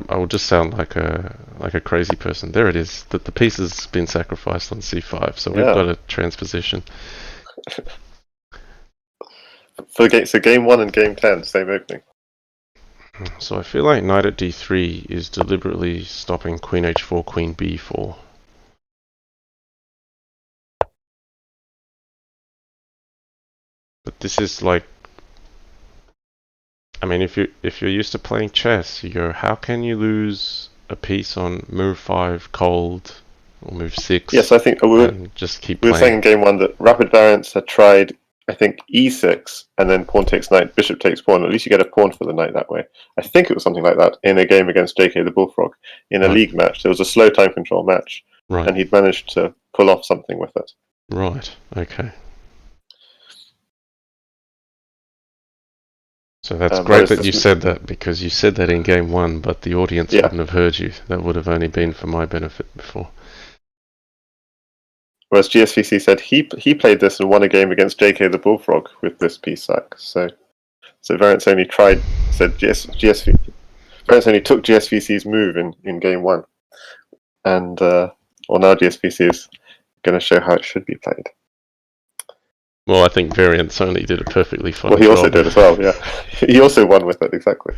I will just sound like a crazy person. There it is. The piece has been sacrificed on c5, so we've got a transposition. So game 1 and game 10, same opening. So I feel like knight at d3 is deliberately stopping queen h4, queen b4. But this is like, I mean, if you're used to playing chess, you go, how can you lose a piece on move 5 cold or move 6? Yes, I think just keep we were playing. saying in game 1 that rapid variants had tried, I think, e6 and then pawn takes knight, bishop takes pawn. At least you get a pawn for the knight that way. I think it was something like that in a game against JK the Bullfrog in a league match. There was a slow time control match, and he'd managed to pull off something with it. Right. Okay. So that's great that you said that, because you said that in game 1, but the audience wouldn't have heard you. That would have only been for my benefit before. Whereas GSVC said he played this and won a game against JK the Bullfrog with this piece sack. So Variants Only said GSVC. Variants Only took GSVC's move in game 1, and now GSVC is going to show how it should be played. Well, I think Variants Only did a perfectly fine job. Well, he also did as well, yeah. He also won with it, exactly.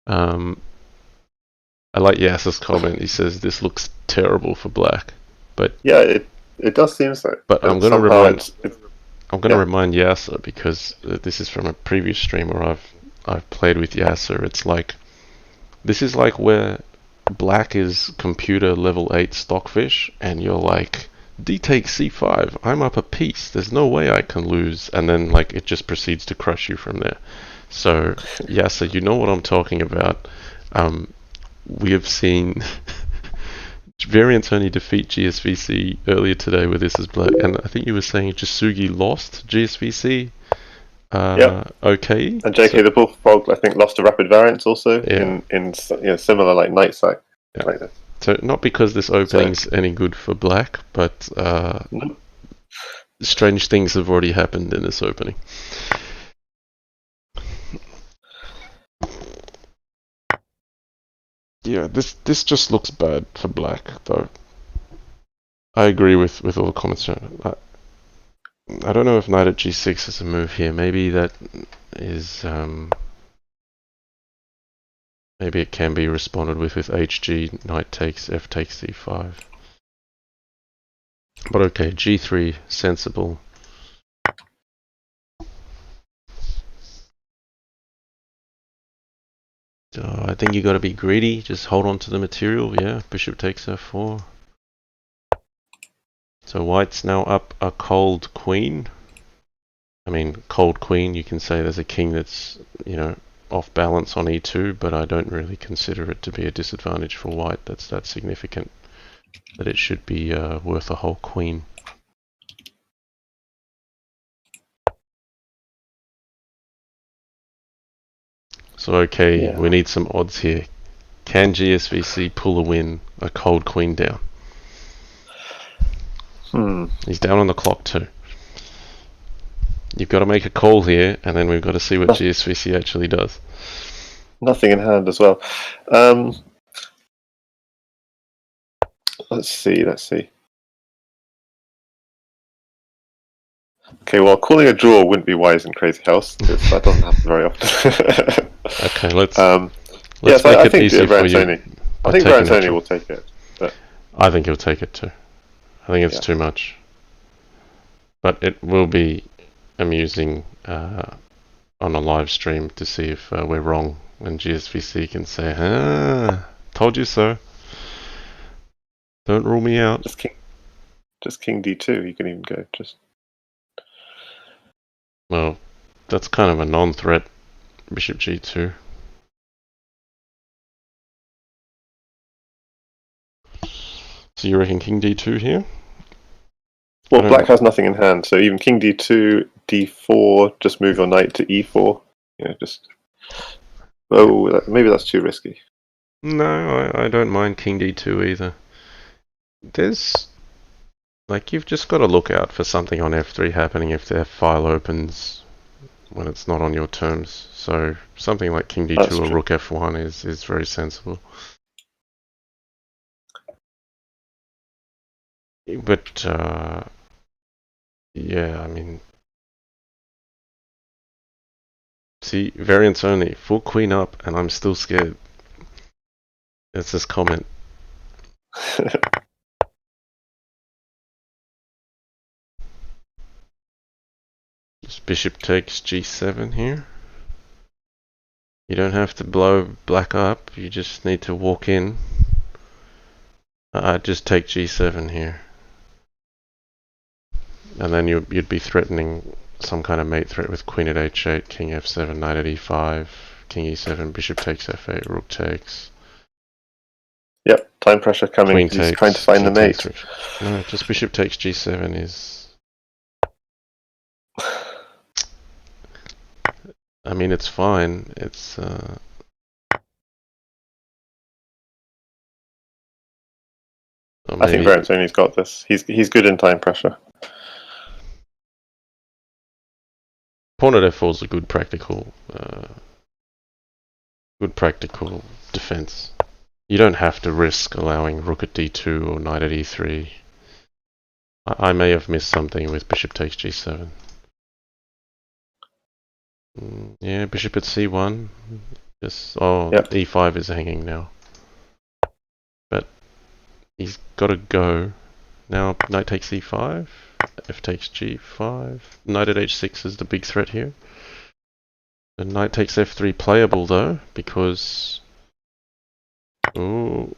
I like Yasser's comment. He says, this looks terrible for black. But yeah, it does seem so. But I'm going to remind Yasser, because this is from a previous stream where I've played with Yasser. It's like, this is like where black is computer level 8 stockfish, and you're like, D takes c5, I'm up a piece, there's no way I can lose, and then like it just proceeds to crush you from there. So yeah, so you know what I'm talking about. We have seen Variants Only defeat GSVC earlier today with this as black, and I think you were saying Jasugi lost GSVC. Okay. And JK the Bullfrog, I think, lost to Rapid Variants also in similar like night sack. Yeah. Like this. So not because this opening's any good for black, but strange things have already happened in this opening. Yeah, this just looks bad for black, though. I agree with all the comments. I don't know if knight at g6 is a move here. Maybe that is... maybe it can be responded with hg, knight takes, f takes c5. But okay, g3, sensible. I think you got to be greedy, just hold on to the material. Yeah, bishop takes f4. So white's now up a cold queen. I mean, cold queen, you can say there's a king that's, off balance on e2, but I don't really consider it to be a disadvantage for white. That's that significant that it should be worth a whole queen. So okay, we need some odds here. Can GSVC pull a win, a cold queen down? He's down on the clock too. You've got to make a call here, and then we've got to see what GSVC actually does. Nothing in hand as well. Let's see. Okay, well, calling a draw wouldn't be wise in Crazy House, because that doesn't happen very often. Okay, let's make it easy for you. I think Variants Only will take it. But I think he'll take it too. I think it's too much. But it will be amusing on a live stream to see if we're wrong, when GSVC can say, told you so. Don't rule me out. just king d2. You can even go just. Well, that's kind of a non-threat. Bishop g2. So you reckon king d2 here? Well, black has nothing in hand, so even king d2, d4, just move your knight to e4. Just. Oh, maybe that's too risky. No, I don't mind king d2 either. There's... you've just got to look out for something on f3 happening if the f-file opens when it's not on your terms. So something like king d2 or rook f1 is very sensible. But, yeah, I mean... See, variants only. Full queen up, and I'm still scared. It's this comment. Just bishop takes g7 here. You don't have to blow black up, you just need to walk in. Just take g7 here. And then you'd be threatening some kind of mate threat with queen at h8, king f7, knight at e5, king e7, bishop takes f8, rook takes. Yep, time pressure coming. Queen He's takes, trying to find the mate. No, just bishop takes g7 is... I mean, it's fine. It's... I think VariantsOnly's got this. He's good in time pressure. Pawn at f4 is a good practical defense. You don't have to risk allowing rook at d2 or knight at e3. I may have missed something with bishop takes g7. Yeah, bishop at c1. Just yep. E5 is hanging now. But he's got to go. Now knight takes e5. F takes g5. Knight at h6 is the big threat here. The knight takes f3 playable though, because... Ooh.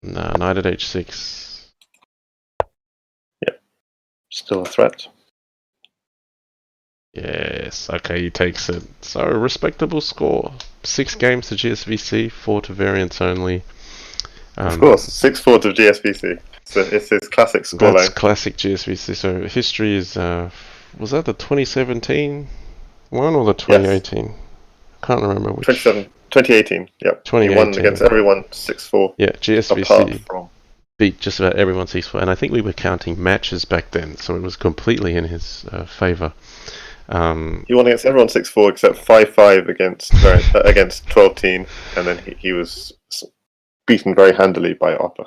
Nah, knight at h6. Yep. Still a threat. Yes, okay, he takes it. So, respectable score. 6 games to GSVC, 4 to VariantsOnly. Of course, 6-4 to GSVC. So it's his classic scoreline. That's classic GSVC. So history is, was that the 2017 one or the 2018? Yes. I can't remember which. 2018, yep. 2018. He won against everyone 6-4. Yeah, GSVC beat just about everyone 6-4. And I think we were counting matches back then, so it was completely in his favour. He won against everyone 6-4 except 5-5 against 12 Teen, and then he was beaten very handily by Oppa.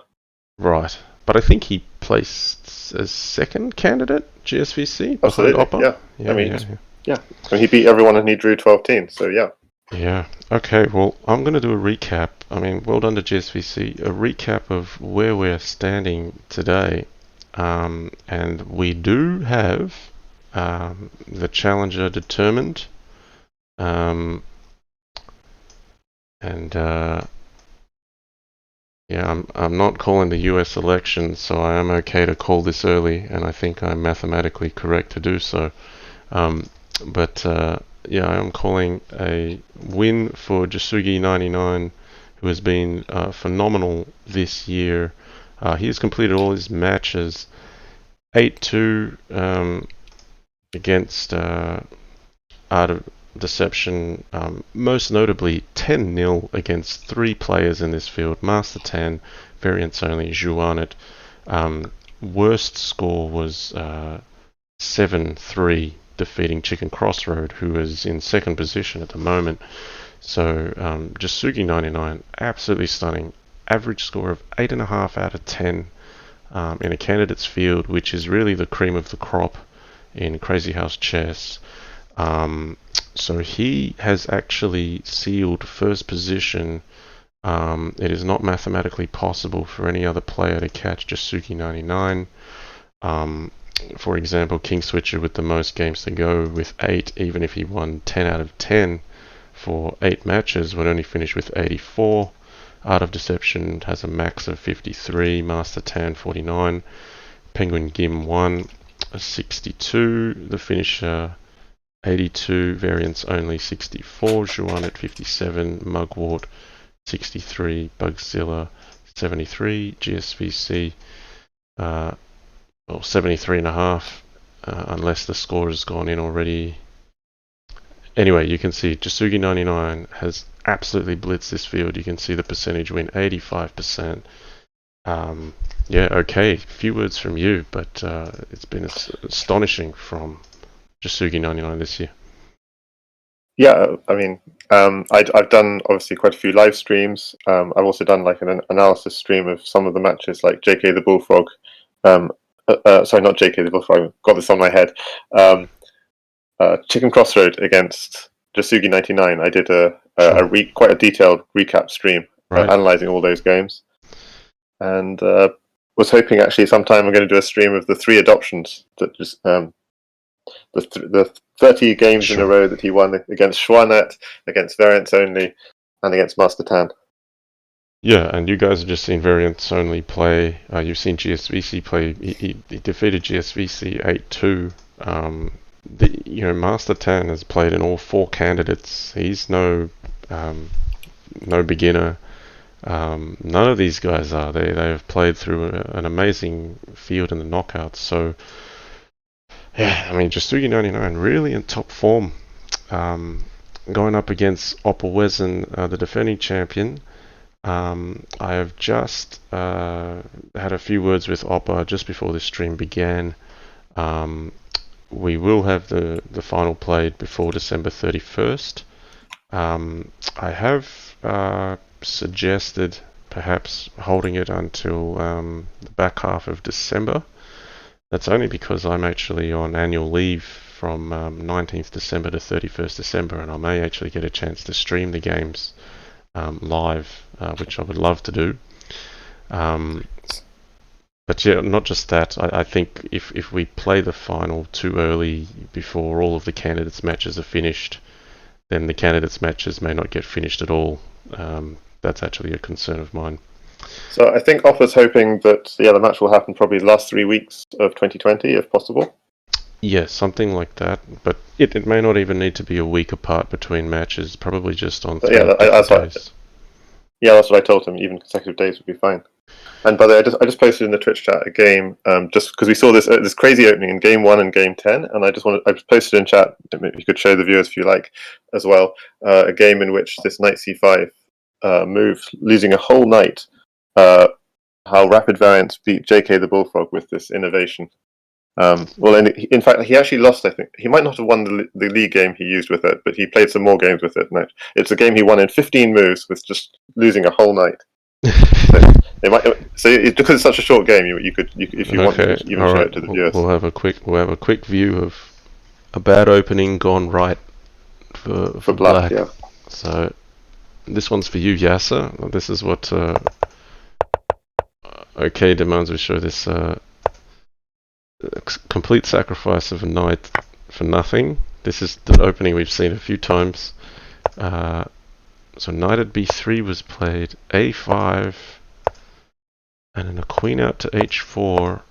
Right, but I think he placed as second candidate GSVC behind Oppa. Yeah. And he beat everyone and he drew 12 Teen, so yeah. Yeah. Okay. Well, I'm going to do a recap. I mean, well done to GSVC. A recap of where we're standing today, and we do have the challenger determined, and yeah, I'm not calling the US election, so I am okay to call this early, and I think I'm mathematically correct to do so. Yeah, I am calling a win for Jasugi99, who has been phenomenal this year. He has completed all his matches. 8-2 against Art of Deception, most notably 10-0 against 3 players in this field. Master Tan, VariantsOnly, Juanet. Worst score was 7-3, defeating Chicken Crossroad, who is in second position at the moment. So Jasugi99, absolutely stunning. Average score of 8.5 out of 10 in a candidates field, which is really the cream of the crop in Crazy House Chess. So he has actually sealed first position. It is not mathematically possible for any other player to catch Jasugi99. For example, King Switcher with the most games to go with 8, even if he won 10 out of 10 for 8 matches, would only finish with 84. Art of Deception has a max of 53, Master Tan 49, Penguin Gim 1, 62, the finisher 82, Variants Only 64, Juan at 57, Mugwort 63, Bugzilla 73, GSVC 73.5, unless the score has gone in already. Anyway, you can see Jasugi 99 has absolutely blitzed this field. You can see the percentage win, 85%. Yeah, okay, few words from you, but it's been astonishing from Jasugi 99 this year. Yeah, I mean, I've done obviously quite a few live streams. I've also done like an analysis stream of some of the matches, like JK the Bullfrog. Sorry, not JK the Bullfrog. Got this on my head. Chicken Crossroad against Jasugi 99. I did quite a detailed recap stream, Right. analyzing all those games, and was hoping actually sometime I'm going to do a stream of the 3 adoptions that just the 30 games in a row that he won against Schwanet, against Variants Only, and against Master Tan. Yeah, and you guys have just seen Variants Only play. You've seen GSVC play. He defeated GSVC 8-2. Master Tan has played in all 4 candidates. He's no beginner. None of these guys are. They have played through an amazing field in the knockouts. So, yeah, I mean, Jasugi 99 really in top form. Going up against Opelwezen, the defending champion. I have just had a few words with Oppa just before this stream began. We will have the final played before December 31st. I have suggested perhaps holding it until the back half of December. That's only because I'm actually on annual leave from 19th December to 31st December, and I may actually get a chance to stream the games live, which I would love to do. But yeah, not just that. I think if we play the final too early before all of the candidates' matches are finished, then the candidates' matches may not get finished at all. That's actually a concern of mine. So I think Offa's hoping that the match will happen probably the last 3 weeks of 2020, if possible. Yeah, something like that. But it may not even need to be a week apart between matches. Probably just on 3 different days. That's what I told him. Even consecutive days would be fine. And by the way, I just posted in the Twitch chat a game, just because we saw this crazy opening in Game 1 and Game 10, and I just posted in chat. Maybe you could show the viewers if you like, as well. A game in which this Knight C5 move, losing a whole knight. How Rapid Variants beat JK the Bullfrog with this innovation. In fact, he actually lost. I think he might not have won the league game he used with it, but he played some more games with it. No, it's a game he won in 15 moves with just losing a whole knight. So because it's such a short game, you could if you want to even show it to the viewers. We'll have a quick view of a bad opening gone right for black. Yeah. So this one's for you, Yasser. This is what OK demands we show this complete sacrifice of a knight for nothing. This is the opening we've seen a few times. So knight at b3 was played, a5, and then a queen out to h4.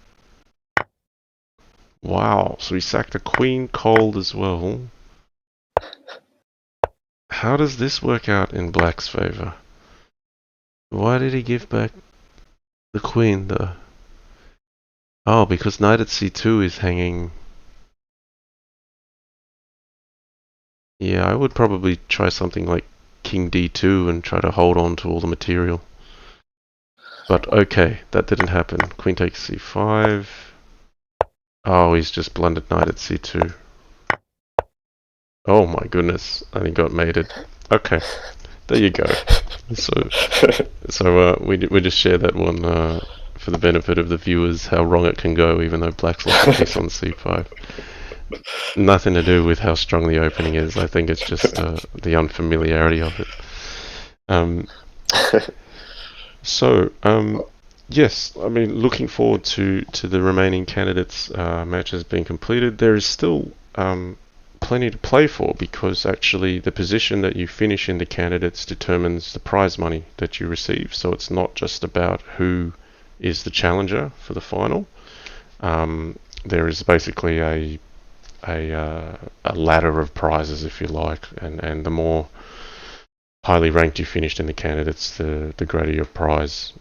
Wow, so he sacked a queen cold as well. How does this work out in black's favour? Why did he give back the queen though? Oh, because knight at c2 is hanging. Yeah, I would probably try something like king d2 and try to hold on to all the material. But okay, that didn't happen. Queen takes c5. Oh, he's just blundered knight at c2. Oh my goodness, and he got mated. Okay, there you go. So we just share that one for the benefit of the viewers, how wrong it can go, even though black's lost a piece on c5. Nothing to do with how strong the opening is. I think it's just the unfamiliarity of it. Yes, I mean, looking forward to the remaining candidates' matches being completed. There is still plenty to play for, because actually the position that you finish in the candidates determines the prize money that you receive. So it's not just about who is the challenger for the final. There is basically a ladder of prizes, if you like, and the more highly ranked you finished in the candidates, the greater your prize.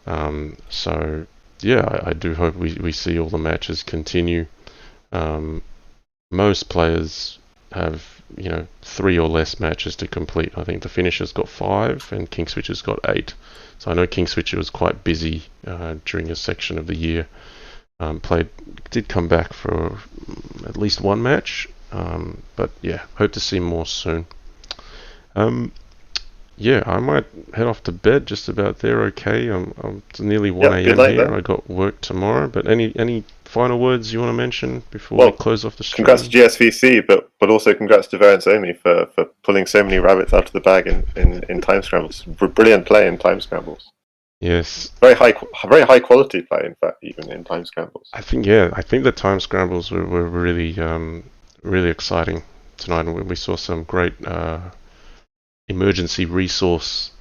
So yeah, I do hope we see all the matches continue. Most players have 3 or less matches to complete. I think the finisher's got 5 and King Switcher's got 8. So I know King Switcher was quite busy during a section of the year. Did come back for at least 1 match, but yeah, hope to see more soon. Yeah, I might head off to bed just about there. Okay, it's nearly 1 a.m. here. Then. I got work tomorrow. But any final words you want to mention before we close off the stream? Congrats to GSVC, but also congrats to VariantsOnly for pulling so many rabbits out of the bag in time scrambles. Brilliant play in time scrambles. Yes. Very high quality play, in fact, even in time scrambles. I think the time scrambles were really really exciting tonight, and we saw some great emergency resource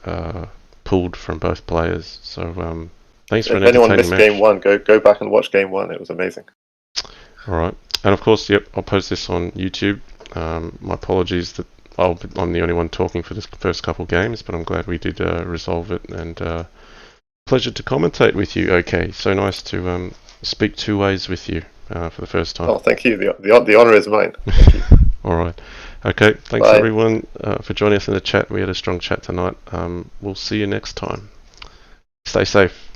pulled from both players. So thanks for an entertaining match. If anyone missed game 1, go back and watch game 1. It was amazing. All right, and of course, I'll post this on YouTube. My apologies that I'm the only one talking for the first couple games, but I'm glad we did resolve it, and pleasure to commentate with you. Okay, so nice to speak 2 ways with you for the first time. Oh, thank you. The honor is mine. All right. Okay, thanks everyone for joining us in the chat. We had a strong chat tonight. We'll see you next time. Stay safe.